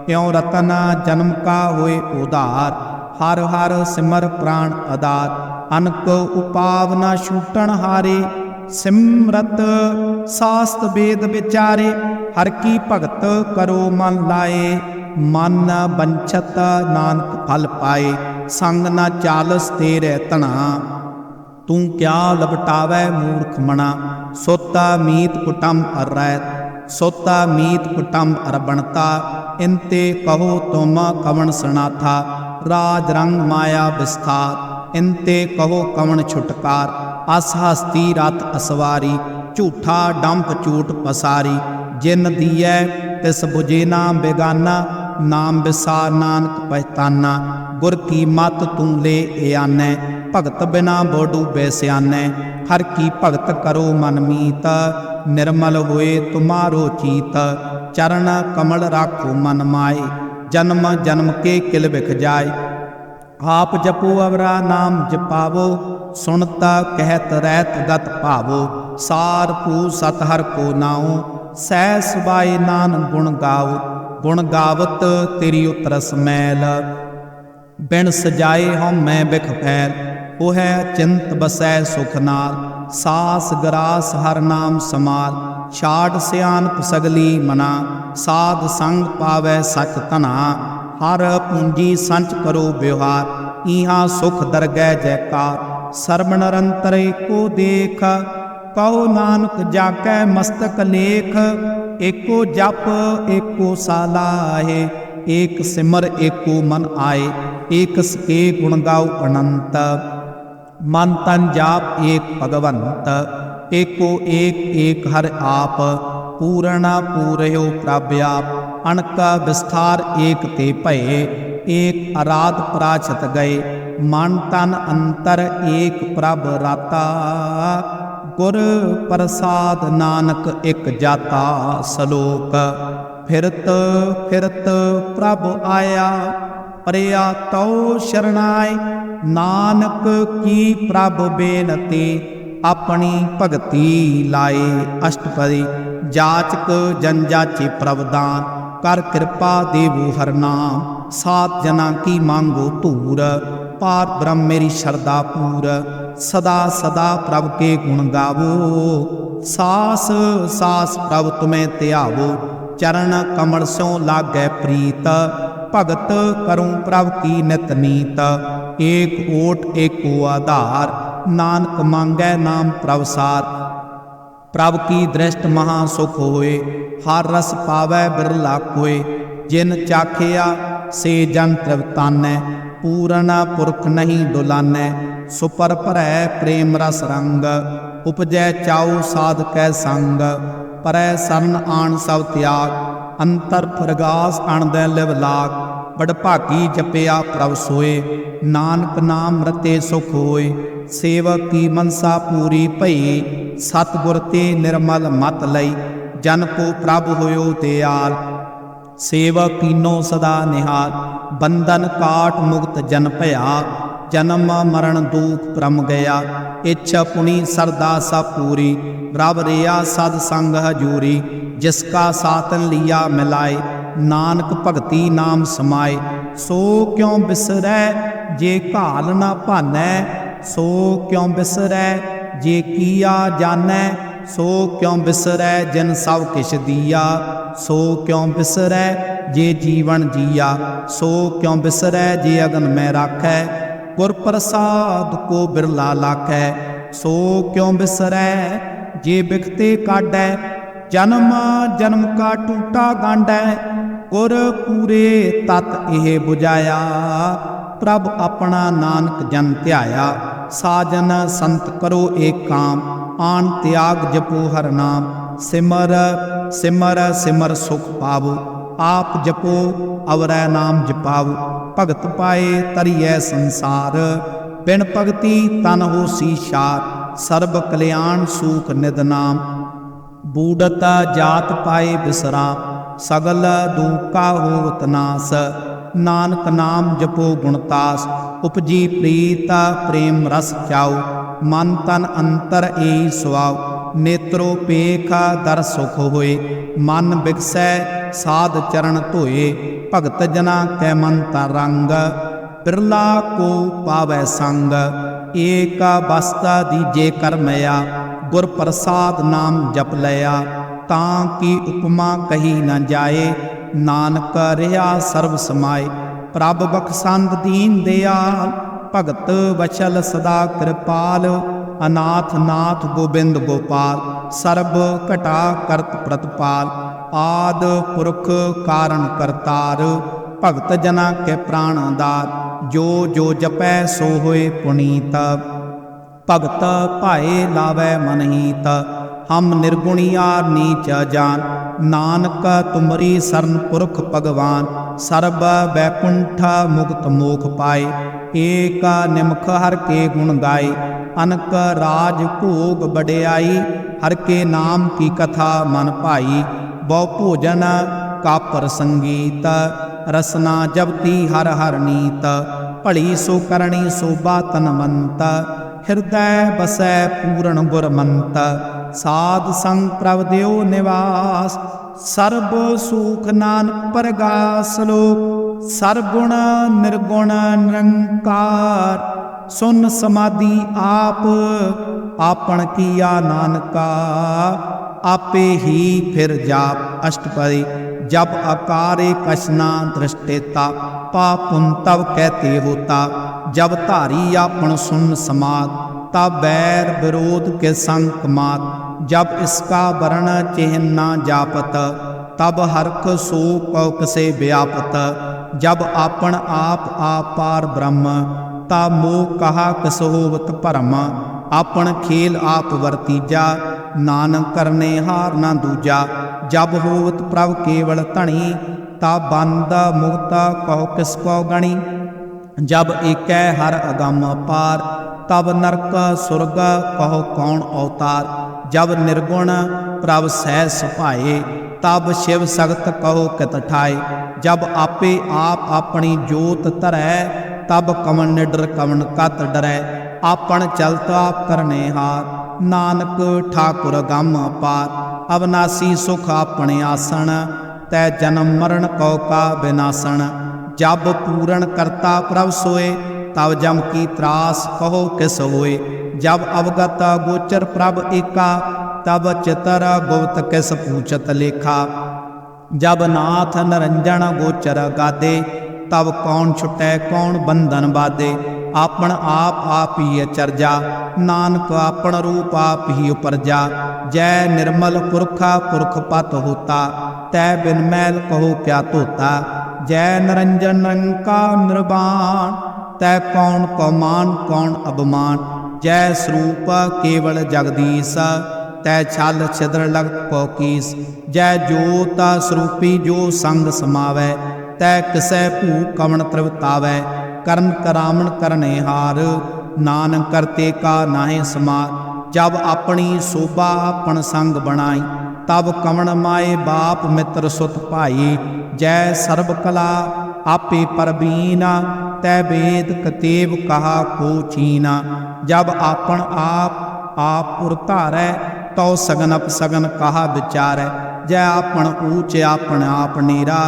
ਇਉ ਰਤਨ ਜਨਮ ਕਾ ਹੋਏ ਉਧਾਰ, ਹਰ ਹਰ ਸਿਮਰ ਪ੍ਰਾਣ ਆਧਾਰ। ਅਨਕ ਉਪਾਵ ਨ ਛੂਟਣ ਹਾਰੇ, ਸਿਮਰਤ ਸਾਸਤ ਵੇਦ ਵਿਚਾਰੇ। ਹਰ ਕੀ ਭਗਤ ਕਰੋ ਮਨ ਲਾਏ, ਮਨ ਬੰਛਤ ਨਾਨਕ ਫਲ ਪਾਏ। ਸੰਗ ਨਾ ਚਾਲਸ ਤੇਰੇ ਧਣਾ, ਤੂੰ ਕਿਆ ਲਪਟਾਵੈ ਮੂਰਖ ਮਣਾ। ਸੋਤਾ ਮੀਤ ਕੁਟੰਬ ਅਰੈਤ, ਸੋਤਾ ਮੀਤ ਕੁਟੰਬ ਅਰਬਣਤਾ। ਇੰਤੇ ਕਹੋ ਤੁਮ ਕਵਣ ਸਨਾਥਾ, ਰਾਜ ਰੰਗ ਮਾਇਆ ਵਿਸਥਾਰ। ਇੰਤੇ ਕਹੋ ਕਵਣ ਛੁਟਕਾਰ, ਅਸ ਹਸਤੀ ਰਥ ਅਸਵਾਰੀ। ਝੂਠਾ ਡੰਪ ਝੂਠ ਪਸਾਰੀ, ਜਿਨ ਦੀਐ ਤਿਸ ਬੁਝੇ ਨਾਮ ਬੇਗਾਨਾ। ਨਾਮ ਵਿਸਾਰ ਨਾਨਕ ਪਹਿਤਾਨਾ, ਗੁਰ ਕੀ ਮਤ ਤੂੰ ਲੈ ਆਨੈ। ਭਗਤ ਬਿਨਾ ਬੋ ਡੂਬੇ ਸਿਆਨੈ, ਹਰ ਕੀ ਭਗਤ ਕਰੋ ਮਨ ਮੀਤ। ਨਿਰਮਲ ਹੋਏ ਤੁਮਾਰੋ ਚੀਤ, ਚਰਨ ਕਮਲ ਰਾਖੋ ਮਨ ਮਾਏ। ਜਨਮ ਜਨਮ ਕੇ ਕਿਲ ਵਿਖ ਜਾਏ, ਆਪ ਜਪੋ ਅਵਰਾ ਨਾਮ ਜਪਾਵੋ। ਸੁਣਤਾ ਕਹਿਤ ਰਹਿਤ ਗਤ ਭਾਵੋ, ਸਾਰ ਪੂ ਸਤ ਹਰ ਕੋ ਨਾਉ। ਸਹਿ ਸੁਭਾਏ ਨਾਨਕ ਗੁਣ ਗਾਓ, ਗੁਣ ਗਾਵਤ ਤੇਰੀ ਉਤਰਸ ਮੈਲ। ਬਿਨ ਸਜਾਏ ਹਉ ਮੈਂ ਬਿਖ ਫੈਲ, ਉਹ ਹੈ ਚਿੰਤ ਬਸੈ ਸੁਖ ਨਾਲ। ਸਾਸ ਗਰਾਸ ਹਰ ਨਾਮ ਸਮਾਲ, ਛਾੜ ਸਿਆਣਪ ਸਗਲੀ ਮਨਾ। ਸਾਧ ਸੰਗ ਪਾਵੈ ਸਚ ਧਨਾ, ਹਰ ਪੂੰਜੀ ਸੰਚ ਕਰੋ ਵਿਵਹਾਰ। ਇਹਾਂ ਸੁਖ ਦਰਗਹਿ ਜੈਕਾਰ, ਸਰਬ ਨਿਰੰਤਰ ਏਕੋ ਦੇਖ। ਕਹੋ ਨਾਨਕ ਜਾਕੈ ਮਸਤਕ ਲੇਖ, ਏਕੋ ਜਪ ਏਕੋ ਸਾਲਾਹੇ। ਏਕ ਸਿਮਰ ਏਕੋ ਮਨ ਆਏ, ਏਕ ਸਕੇ ਗੁਣ ਗਾਉ ਅਨੰਤ। ਮਨ ਤਨ ਜਾਪ ਏਕ ਭਗਵੰਤ, ਏਕੋ ਏਕ ਏਕ ਹਰਿ ਆਪ। ਪੂਰਣਾ ਪੂਰਿਓ ਪ੍ਰਭ ਆਪ, ਅਣਕ ਵਿਸਥਾਰ ਏਕ ਤੇ ਭਏ। ਏਕ ਅਰਾਧ ਪ੍ਰਾਚਤ ਗਏ, ਮਨ ਤਨ ਅੰਤਰ ਏਕ ਪ੍ਰਭ ਰਾਤਾ। ਗੁਰ ਪ੍ਰਸਾਦ ਨਾਨਕ ਇਕ ਜਾਤਾ ਸਲੋਕ। ਫਿਰਤ ਫਿਰਤ ਪ੍ਰਭ ਆਇਆ, ਪਰਿਆ ਤਉ ਸ਼ਰਨਾਏ। ਨਾਨਕ ਕੀ ਪ੍ਰਭ ਬੇਨਤੀ, ਆਪਣੀ ਭਗਤੀ ਲਾਏ। ਅਸ਼ਟਪਦੀ ਜਾਚਕ ਜਨ ਜਾਚੇ ਪ੍ਰਭ ਦਾਨ, ਕਰ ਕਿਰਪਾ ਦੇਵੋ ਹਰ ਨਾਮ। ਸਾਤ ਜਨਾਂ ਕੀ ਮੰਗੋ ਧੂਰ, ਪਾਰ ਬ੍ਰਹਮ ਮੇਰੀ ਸ਼ਰਧਾ ਪੂਰ। ਸਦਾ ਸਦਾ ਪ੍ਰਭ ਕੇ ਗੁਣ ਗਾਵੋ, ਸਾਸ ਸਾਸ ਪ੍ਰਭ ਤੁਮੈ ਧਿਆਵੋ। ਚਰਨ ਕਮਲ ਸਿਉ ਲਾਗੈ ਪ੍ਰੀਤ, ਭਗਤ ਕਰੂੰ ਪ੍ਰਭ ਕੀ ਨਿਤ ਨੀਤ। ਏਕ ਓਟ ਏਕੋ ਆਧਾਰ, ਨਾਨਕ ਮੰਗੈ ਨਾਮ ਪ੍ਰਭ ਸਾਰ। ਪ੍ਰਭ ਕੀ ਦ੍ਰਿਸ਼ਟ ਮਹਾ ਸੁਖ ਹੋਏ, ਹਰ ਰਸ ਪਾਵੈ ਬਿਰਲਾ ਕੋਏ। ਜਿਨ ਚਾਖਿਆ ਸੇ ਜਨ ਤ੍ਰਿਵਤਾਨੈ, ਪੂਰਨ ਪੁਰਖ ਨਹੀਂ ਡੁਲਾਨੈ। ਸੁਪਰ ਭਰੈ ਪ੍ਰੇਮ ਰਸ ਰੰਗ, ਉਪਜੈ ਚਾਉ ਸਾਧ ਕੈ ਸੰਗ। ਪਰੈ ਸਰਨ ਆਣ ਸਭ ਤਿਆਗ, ਅੰਤਰ ਪ੍ਰਗਾਸ ਅਣਦੈ ਲਿਵ ਲਾਗ। ਬੜ ਭਾਗੀ ਜਪਿਆ ਪ੍ਰਭ ਸੋਏ, ਨਾਨਕ ਨਾਮ ਰਤੇ ਸੁਖ ਹੋਏ। ਸੇਵਕ ਕੀ ਮਨਸਾ ਪੂਰੀ ਭਈ, ਸਤਿਗੁਰ ਤੇ ਨਿਰਮਲ ਮਤ ਲਈ। ਜਨ ਕੋ ਪ੍ਰਭ ਹੋਇਓ ਦਿਆਲ, ਸੇਵਕ ਕੀਨੋ ਸਦਾ ਨਿਹਾਲ। ਬੰਧਨ ਕਾਟ ਮੁਕਤ ਜਨ ਭਇਆ, जन्म मरण दुख परम गया। इच्छा पुनि सरदा सब पूरी, रब रिया सद संग हजूरी। जिसका सातन लिया मिलाए, नानक भगति नाम समाए। सो क्यों बिसरै जे घाल न भानै, सो क्यों बिसरै जे किया जानै। सो क्यों बिसरै जिन सब किछ दिया, सो क्यों बिसरै जे जीवन जिया। सो क्यों बिसरै जे अगन में राखै, गुर प्रसाद को बिरला लाखै। सो क्यों बिसरै जे बिखते काढै, जन्म जन्म का टूटा गांढै। गुर पूरे तत एह बुझाया, प्रभ अपना नानक जन ध्याया। साजन संत करो एक काम, आन त्याग जपो हर नाम। सिमर सिमर सिमर सुख पावो, आप जपो अवरै नाम जपावो। भगत पाए तरिए संसार, बिन भगति तन होसी शार। सर्ब कल्याण सूख निद नाम, बूढ़त जात पाए विश्राम। सगल दुख का होत नास, नानक नाम जपो गुणतास। उपजी प्रीत प्रेम रस चाओ, मन तन अंतर एही सुआओ। नेत्रो पेख दर सुख होए, मन बिगसै साध चरण धोए। भगत जना कै मन तर रंग, बिरला को पावै संग। एक बस्ता दीजे करमया, गुर प्रसाद नाम जप लया। तां की उपमा कही न जाए, नानक रहा सर्व समाए। प्रभ बख्शंद दीन दयाल, भगत वचल सदा कृपाल। अनाथ नाथ गोबिंद गोपाल, सर्ब घटा करत प्रतपाल। आद पुरख कारण करतार, भगत जना के प्राण दार। जो जो जपै सो होए पुनीत, भगत भाए लावै मनहीत। हम निर्गुणियार नीच जान, नानक तुमरी सरन पुरख भगवान। सर्ब बैकुंठ मुक्त मोख पाए, एक निमख हर के गुण गाए। अनक राज भोग बड़ियाई, हर के नाम की कथा मन भाई। बहु भोजन कापर संगीत, रसना जपती हर हर नीत। भली सो करणी शोभा तनवंत, हृदय बसै पूर्ण गुरमंत। साध संग प्रभ देव निवास, सर्ब सुख नानक परगास लोक। सरगुण निर्गुण निरंकार, सुन समाधि आप आपन किया नानका। आपे ही फिर जाप अष्टपदी, जब अकारे कशना दृष्टेता। पापुन तब कहते होता, जब धारी आपन सुन समाद। तब बैर विरोध के संग मात, जब इसका वर्ण चिन्ह न जापत। तब हरख सो कौक से व्यापत, जब आपन आप आपार ब्रह्म। तब मोह कहा किस होवत भरम, आपन खेल आप वर्तीजा। नानक करने हार न दूजा, जब होवत प्रभ केवल धनी। तब बंद मुक्त कहो किसको गणी, जब एकै हर अगम पार। तब नरक सुरग कहो कौन अवतार, जब निर्गुण प्रभ सह सुभाए। तब शिव सगत कहो कित ठाए, जब आपे आप अपनी जोत धरै। तब कवन निडर कवन कत डरै, आपन चलत आप करने हार। नानक ठाकुर गम पार, अविनाशी सुख अपने आसन। तै जन्म मरण कौ का विनाशन, जब पूरण करता प्रभ सोए। तब जम की त्रास कहो किस होए, जब अवगत गोचर प्रभ एका। तब चितर गुप्त किस पूछत लेखा, जब नाथ निरंजन गोचर गादे। तब कौन छुटै कौन बंधन बाधे, आपन आप ही चरजा। नानक आपन रूप आप ही उपरजा, जय निर्मल पुरखा पुरख पत होता। तै बिन मैल कहो क्या धोता, जय निरंजन निरंकार निर्वाण। तै कौन को मान कौन अवमान, जय स्वरूप केवल जगदीश। तै छल छिद्र लगत को कीस, जय जोत स्वरूपी जो संग समावै। तै किसै भू कवन तृवतावै, करन करावण करने हार। नानक करते का नाहि समार, जब अपनी शोभा अपन संग बनाई। तब कवन माए बाप मित्र सुत भाई, जय सर्व कला आपे परबीना। तै वेद कतेव कहा को चीना। जब आपन आप उर धारै, तो सगन अपसगन कहा विचारै। जै आपन ऊच आपन आप नीरा,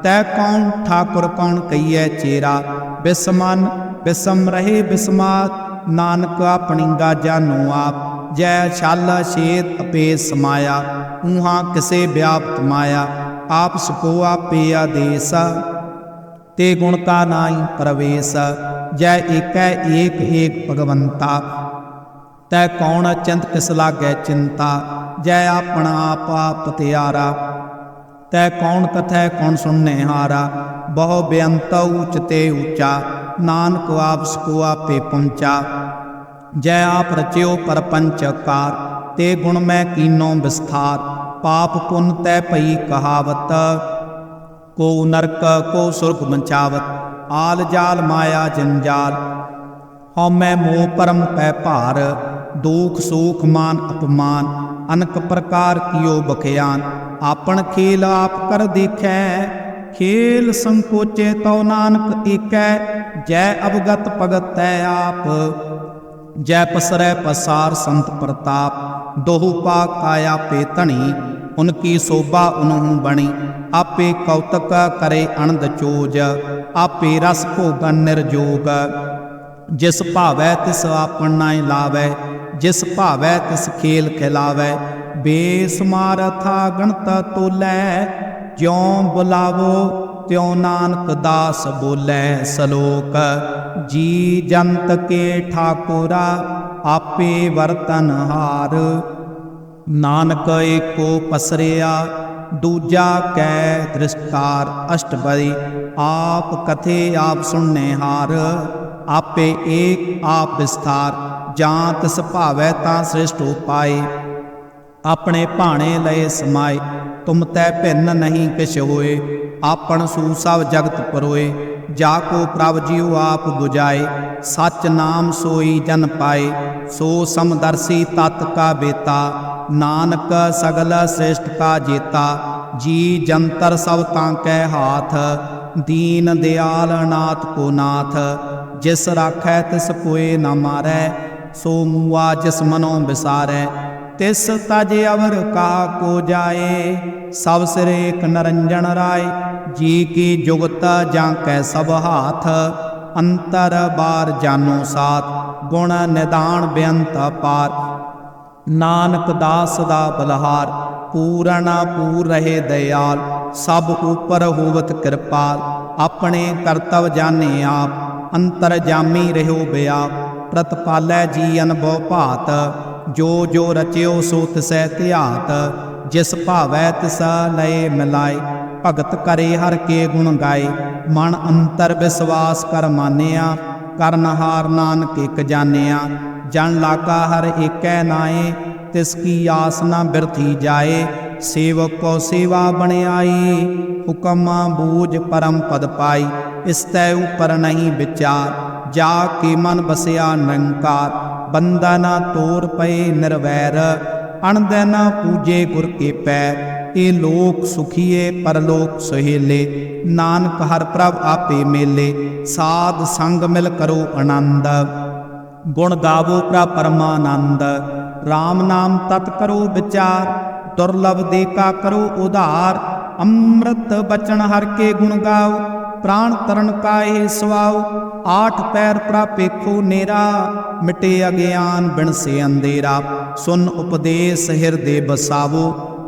तै कौन ठाकुर कौन कहिए चेरा। बिसमन बिसम रहे बिस्मात, नानक अपनी गाजा नो आप। जै छल छेद अपेस समाया, ऊहाँ किसे व्याप्त माया। आप सको आपे आदेश, ते गुण का नाई प्रवेश। जय एकै एक एक भगवंता, तै कौन अचिंत किस लागै चिंता। जय आपन आप त्यारा, तै कौन कथै कौन सुनने हारा। बहु बेअंत ऊच ते ऊंचा, नानक आप सको आपे पहुँचा। जय आप रच्यो परपंच कार, ते गुण मैं कीनो विस्तार। पाप पुन तै पई कहावत, को नरक को सुरग बचावत। आल जाल माया जंजाल, हौमै मोह परम पै भार। दुख सुख मान अपमान, अनक प्रकार कियो बखयान। आपन खेल आप कर देखै, खेल संकोचे तो नानक एकै। जय अवगत भगत तै आप, जय पसरै पसार संत प्रताप। दोहु पा काया पे धनी, उनकी शोभा उनहु बणी। आपे कौतक करे अनंद चोज, आपे रस भोगन निर्जोग। जिस भावै तिस आपन नाय लावै, जिस भावै तिस खेल खिलावै। बेसमारथा गणत तोलै, ज्यों बुलावो त्यों नानक दास बोलै। सलोक जी जंत के ठाकुरा, आपे वर्तन हार। नानक एको पसरिया, दूजा कै दृष्टार। अष्टपदी आप कथे आप सुनने हार, आपे एक आप विस्तार। जां तिस भावै तां श्रेष्ठ उपाय, अपने भाणे लए समाए। तुम तै भिन्न नहीं किछ होए, आपन सू सब जगत परोए। जाको प्रभ जियो आप बुझाए, सच नाम सोई जन पाए। सो समदर्शी तत् का बेता, नानक सगल श्रेष्ठ का जेता। जी जंतर सब तांकै हाथ, दीन दयाल नाथ को नाथ। जिस राखै तिस कोय न मारै, सो मुआ जिस मनो विसारै। तिस तज अवर कहा को जाए, सब सिर एक निरंजन राय। जी की जुगत जांकै सब हाथ, अंतर बार जानो साथ। गुण निदान बेअंत पार, नानक दास दा बलहार। पूरन पूर रहे दयाल, सब ऊपर होवत कृपाल। अपने करतव जाने आप, अंतर जामी रहो व्याप। प्रतिपालै जी अनभव भात, जो जो रच्यो सो तिसै ध्यात। जिस भावै तिस लए मिलाए, भगत करे हर के गुण गाए। मन अंतर विश्वास कर मानिया, करनहार नानक एक जानिया। जन लागा हर एकै नाए, तिसकी आस न बिरथी जाए। सेवक को सेवा बनियाई, हुक्म बूझ परम पद पाई। इसतै ऊपर नहीं विचार, जाके मन बसया निरंकार। बंदन तोर पए निर्वैर, अणदैन पूजे गुर के पैर। ए लोक सुखिए परलोक सुहेले, नानक हर प्रभ आपे मेले। साध संग मिल करो आनंद, गुण गावो प्रभ परमानंद। राम नाम तत् करो विचार, दुर्लभ देका करो उधार। अमृत बचन हर के गुण गाओ, प्राण तरण काहे सुआओ। आठ पैर प्रापेखो नेरा, मिटे अज्ञान बिन से अंधेरा। सुन उपदेश हृदय बसावो,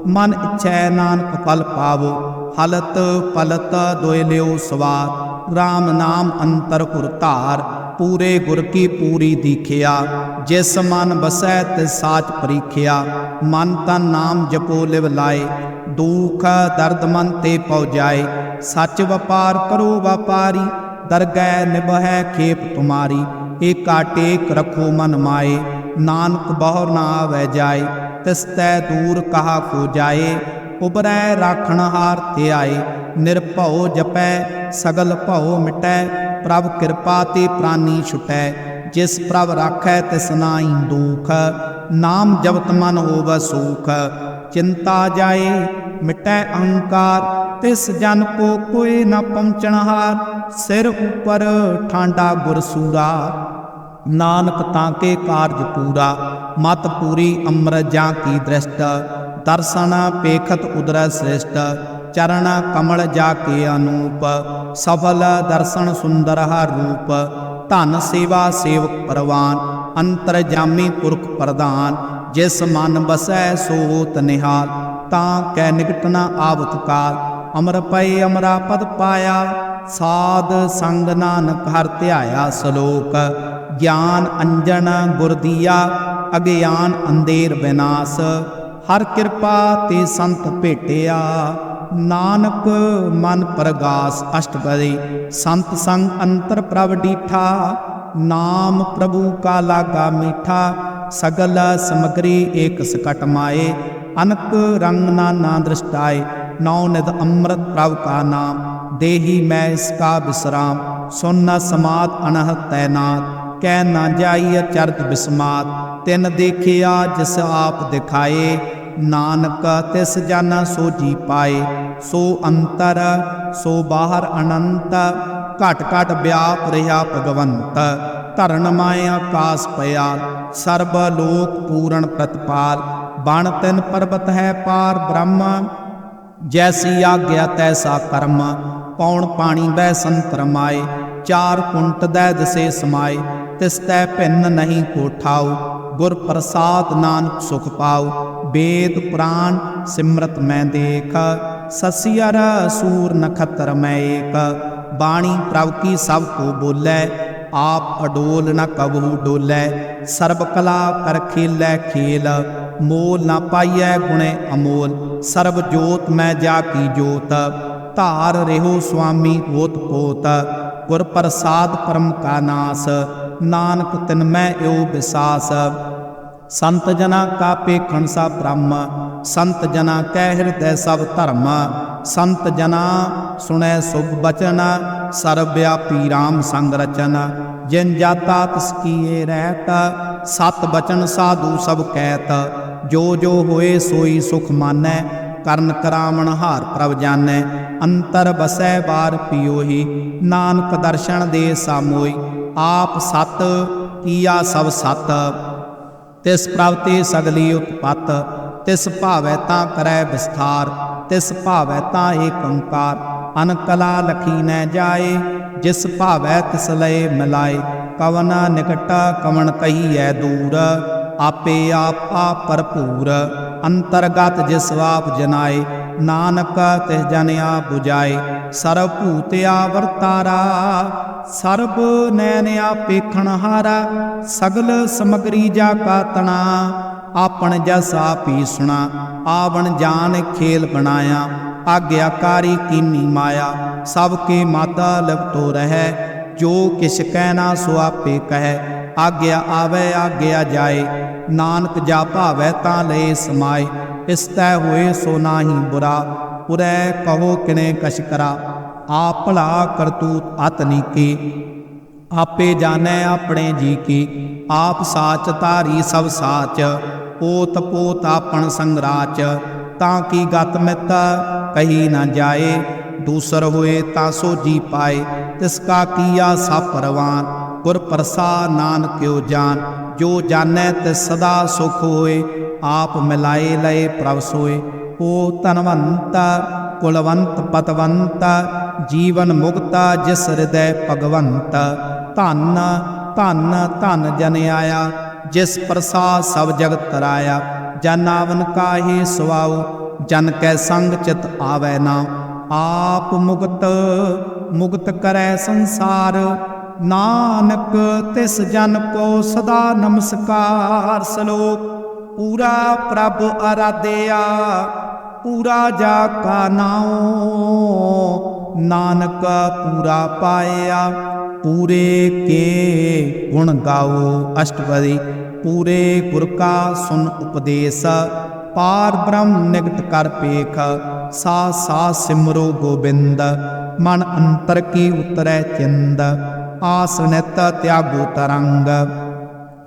मन इच्छै नानक फल पावो। हलत पलत दोय लियो सवार, राम नाम अंतर उर धार। पूरे गुर की पूरी दीखिया, जिस मन बसै तिस साच परीखिया। मन तन नाम जपो लिव लाए, दुख दर्द मन ते पौ जाए। सच व्यापार करो व्यापारी, दरगह निबहै खेप तुम्हारी। एका टेक रखो मन माए, नानक बहुर न आवे जाए। तिस तै दूर कहा को जाए, उबरै राखण हार ते आए। निरभਉ जपै सगल भਉ मिटै, प्रभ कृपा ते प्राणी छुटै। जिस प्रभ राखै तिस नाई दुख, नाम जपत मन होव सुख। चिंता जाए मिटै अहंकार, तिस जन को कोई न पहुँचन हार। सिर ऊपर ठांडा गुरसूरा, नानक ताके कारज पूरा। मत पूरी अमृत जा की दृष्ट, दर्शन पेखत उदर श्रेष्ठ। चरण कमल जाके अनूप, सफल दर्शन सुंदर रूप। धन सेवा सेवक परवान, अंतर जामी पुरख प्रधान। जिस मन बसै सो होत निहाल, तां कै निकट न आवत काल। अमर पै अमरा पद पाया, साध संग नानक हर ध्याया। सलोक ज्ञान अंजन गुर दिया, अज्ञान अंधेर विनाश। हर कृपा ते संत भेटिया, नानक मन प्रगास। अष्टपदी संत संग अंतर प्रभ डीठा, नाम प्रभु का लागा मीठा। सगल समग्री एक सकट माए, अनक रंग नाना दृष्टाए। नौ निध अमृत प्रभ का नाम, देही मैं इसका विश्राम। सुन समात अनहत तैनात, कह न जाइय चरत बिस्मात। तिन देखिया जिस आप दिखाए, नानक तिस जन सो जी पाए। सो अंतर सो बाहर अनंत, घट घट व्याप रहा भगवंत। धरन माया आकाश पया, सर्व लोक पूर्ण प्रतिपाल। बन तिन पर्वत है पार ब्रह्म, जैसी आज्ञा तैसा कर्म। पौन पानी बह संतर माए, चार कुंट दै दिसे समाए। तिस तै भिन्न नहीं को ठाऊ, गुर प्रसाद नानक सुख पाऊ। वेद पुराण सिमरत मैं देख, ससियर सूर नखत्र मैं एक। बाणी प्रभ की सब को बोलै, आप अडोल न कबहू डोलै। सर्व कला कर खेलै खेल, मोल न पाइयै गुणे अमोल। सर्व जोत मैं जाकी जोत, धार रेहो स्वामी होत पोत। गुर प्रसाद परम का नास, नानक तिन मैं यो विसास। संत जना का पेखण सा ब्रह्म, संत जना कै हृदय सब धर्म। संत जना सुनै शुभ बचन, सर्वव्यापी राम संग रचन। जिन जाता तिस कीए रहत, सत बचन साधु सब कहत। जो जो होए सोई सुख मानै, करन करावण हार प्रभ जानै। अंतर बसै बार पियोही, नानक दर्शन दे सामोई। आप सत किया सब सत, तिस प्रभ ते सगली उत्पत। तिस भावै तां करै विस्तार, तिस भावै तां एक ओंकार। अनकला लखी न जाए, जिस भावै तिस लय मिलाए। कवन निकट कवन कहिए दूर, आपे आप भरपूर। अंतरगत जिस आप जनाए, नानक तिस जन आप बुझाए। सर्वभूत आवरतारा, सर्व नैन आपेखण हारा। सगल समगरी जा का तना, आपन जैसा पी सुना। आवण जान खेल बनाया, आज्ञाकारी कीनी माया। सबके माता लिपटो रहे, जो किस कहना सो आपे कहे। आज्ञा आवे आज्ञा जाए, नानक जा भावै तां लय समाए। इस तै होए सो नाही बुरा, उरै कहो किने कछ करा। आप भला करतूत अत नीकी, आपे जानै अपने जी की। आप साच धारी सब साच, पोत पोत आपन संगराच। ताकि गत मित कही न जाए, दूसर होए ता सो जी पाए। तिसका किया सब परवान, गुर प्रसाद नानक क्यों जान। जो जानै तिस सदा सुख होए, आप मिलाए लय प्रभ सोए। ओ धनवंत कुलवंत पतवंत, जीवन मुक्ता जिस हृदय भगवंत। धन धन धन जन आया, जिस प्रसाद सब जगत तराया। जन आवन काहे सुआओ, जन कै संग चित आवै ना। आप मुक्त मुक्त करै संसार, नानक तिस जन को सदा नमस्कार। श्लोक पूरा प्रभ आराध्या, पूरा जा का नाओ। नानक पूरा पाया, पूरे के गुण गाओ। अष्टपदी पूरे गुर का सुन उपदेश, पार ब्रह्म निकट कर पेख। सा सा सिमरो गोबिंद, मन अंतर की उतरै चिंद। आस नित त्यागो तरंग,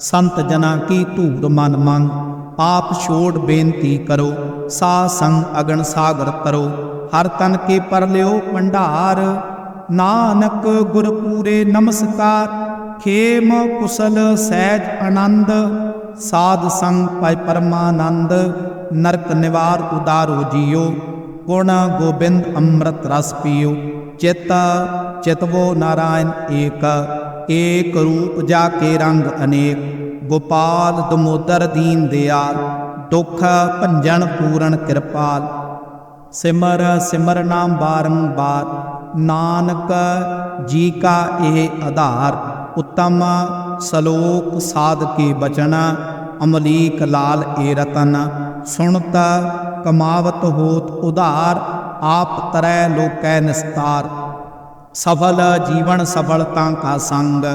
संत जना की धूड़ मन मंग। आप छोड़ बेनती करो, सा संग अगन सागर तरो। हर तन के पर लियो भंडार, नानक गुरपूरे नमस्कार। खेम कुशल सहज आनंद, साध संग पाय परमानंद। नरक निवार उदारो जियो, गुण गोबिंद अमृत रस पियो। चित चितवो नारायण एक, एक रूप जाके रंग अनेक। गोपाल दमोदर दीन दयाल, दुख भंजन पूरण कृपाल। सिमर सिमर नाम बारंबार, नानक जी का यह आधार। उत्तम सलोक साध के बचन, अमलीक लाल ए रतन। सुनत कमावत होत उधार, आप तरह लोकै निस्तार। सफल जीवन सफलता का संग,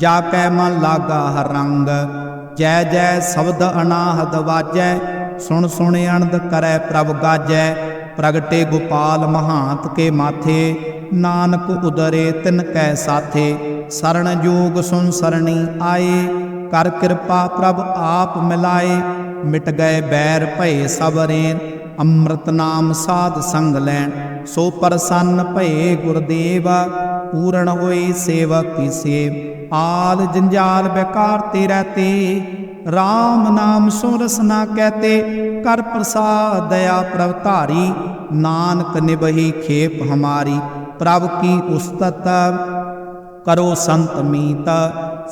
जाकै मन लागा हर रंग। जय जय शब्द अनाहद वाजै, सुन सुन अनंद करै प्रभ गाजै। प्रगटे गोपाल महांत के माथे, नानक उदरे तिन कै साथे। शरण जोग सुन सरणी आए, कर कृपा प्रभ आप मिलाए। मिट गए बैर भय सब रेन, अमृत नाम साध संग लैन। सो प्रसन्न भये गुरदेव, पूर्ण होई सेवक की सेव। आल जंजाल बेकार ते रहते, राम नाम सो रसना कहते। कर प्रसाद दया प्रभ धारी, नानक निबही खेप हमारी। प्रभ की उस्तत करो संत मीत,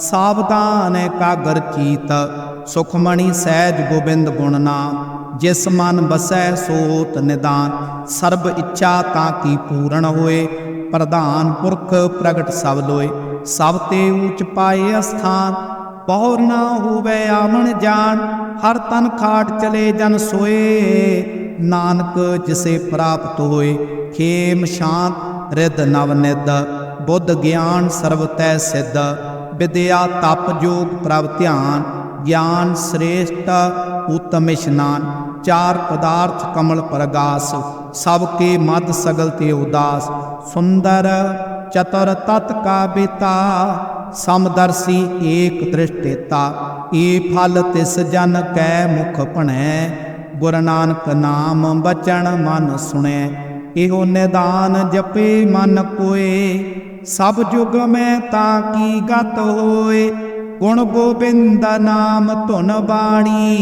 सावधान कागर चीत। सुखमणि सहज गोबिंद गुण नाम, जिस मन बसै सोत निदान। सर्ब इच्छा ताकि पूर्ण होए, प्रधान पुरख प्रगट सब लोए। सब ते ऊंच पाए अस्थान, बहुर ना होवे आवन जान। हर तन खाट चले जन सोए, नानक जिसे प्राप्त होए। खेम शांत रिद नवनिद, बुद्ध ज्ञान सर्व तै सिद्ध। विद्या तप जोग प्रभ ध्यान, ज्ञान श्रेष्ठ उत्तम स्नान। चार पदार्थ कमल प्रगास, सबके मद सगल ते उदास। सुंदर चतुर तत् का बेता, समदर्शी एक दृष्टिता। ये फल तिस जन कै मुख भणै, गुरु नानक नाम बचन मन सुनै। एहो निदान जपे मन कोय, सब जुग में ताकी गत होए। गुण गोबिंद नाम धुन बाणी,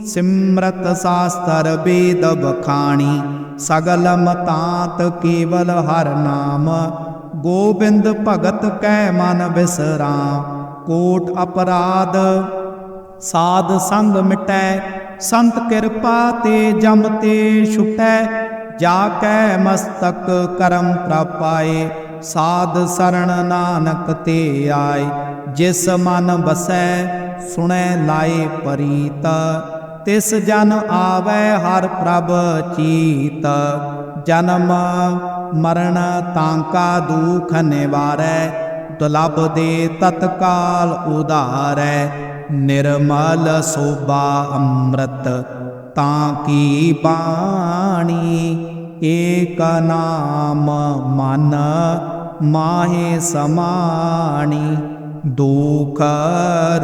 सिमरत शास्त्र वेद बखाणी। सगल मतांत केवल हर नाम, गोबिंद भगत कै मन बिसराम। कोट अपराध साध संग मिटै, संत कृपा ते जम ते छुटै। जाकै मस्तक करम प्रपाए, साध शरण नानक ते आए। जिस मन बसै सुनै लाए परीत, तिस जन आवै हर प्रभ चीत। जन्म मरण तांका दुख निवारै, दुलभ दे तत्काल उधारै। निर्मल शोभा अमृत ताकी बाणी, एक नाम मन माहे समाणी। दुख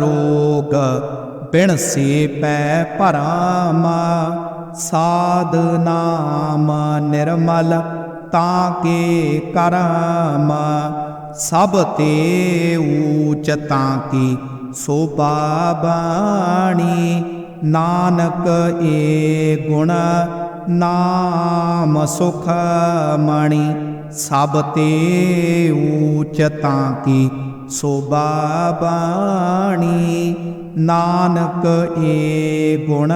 रोग बिन से पै भराम, साध नाम निर्मल ताके करम। सब ते ऊच ताकी शोभा बाणी, नानक ए गुण नाम सुख मणि। सब ते ऊच ताकी शोभा बाणी, नानक ए गुण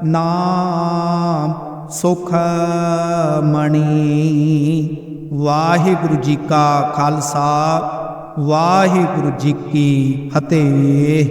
नाम सुख मणि। वाहिगुरु जी का खालसा, वाहिगुरु जी की फतेह।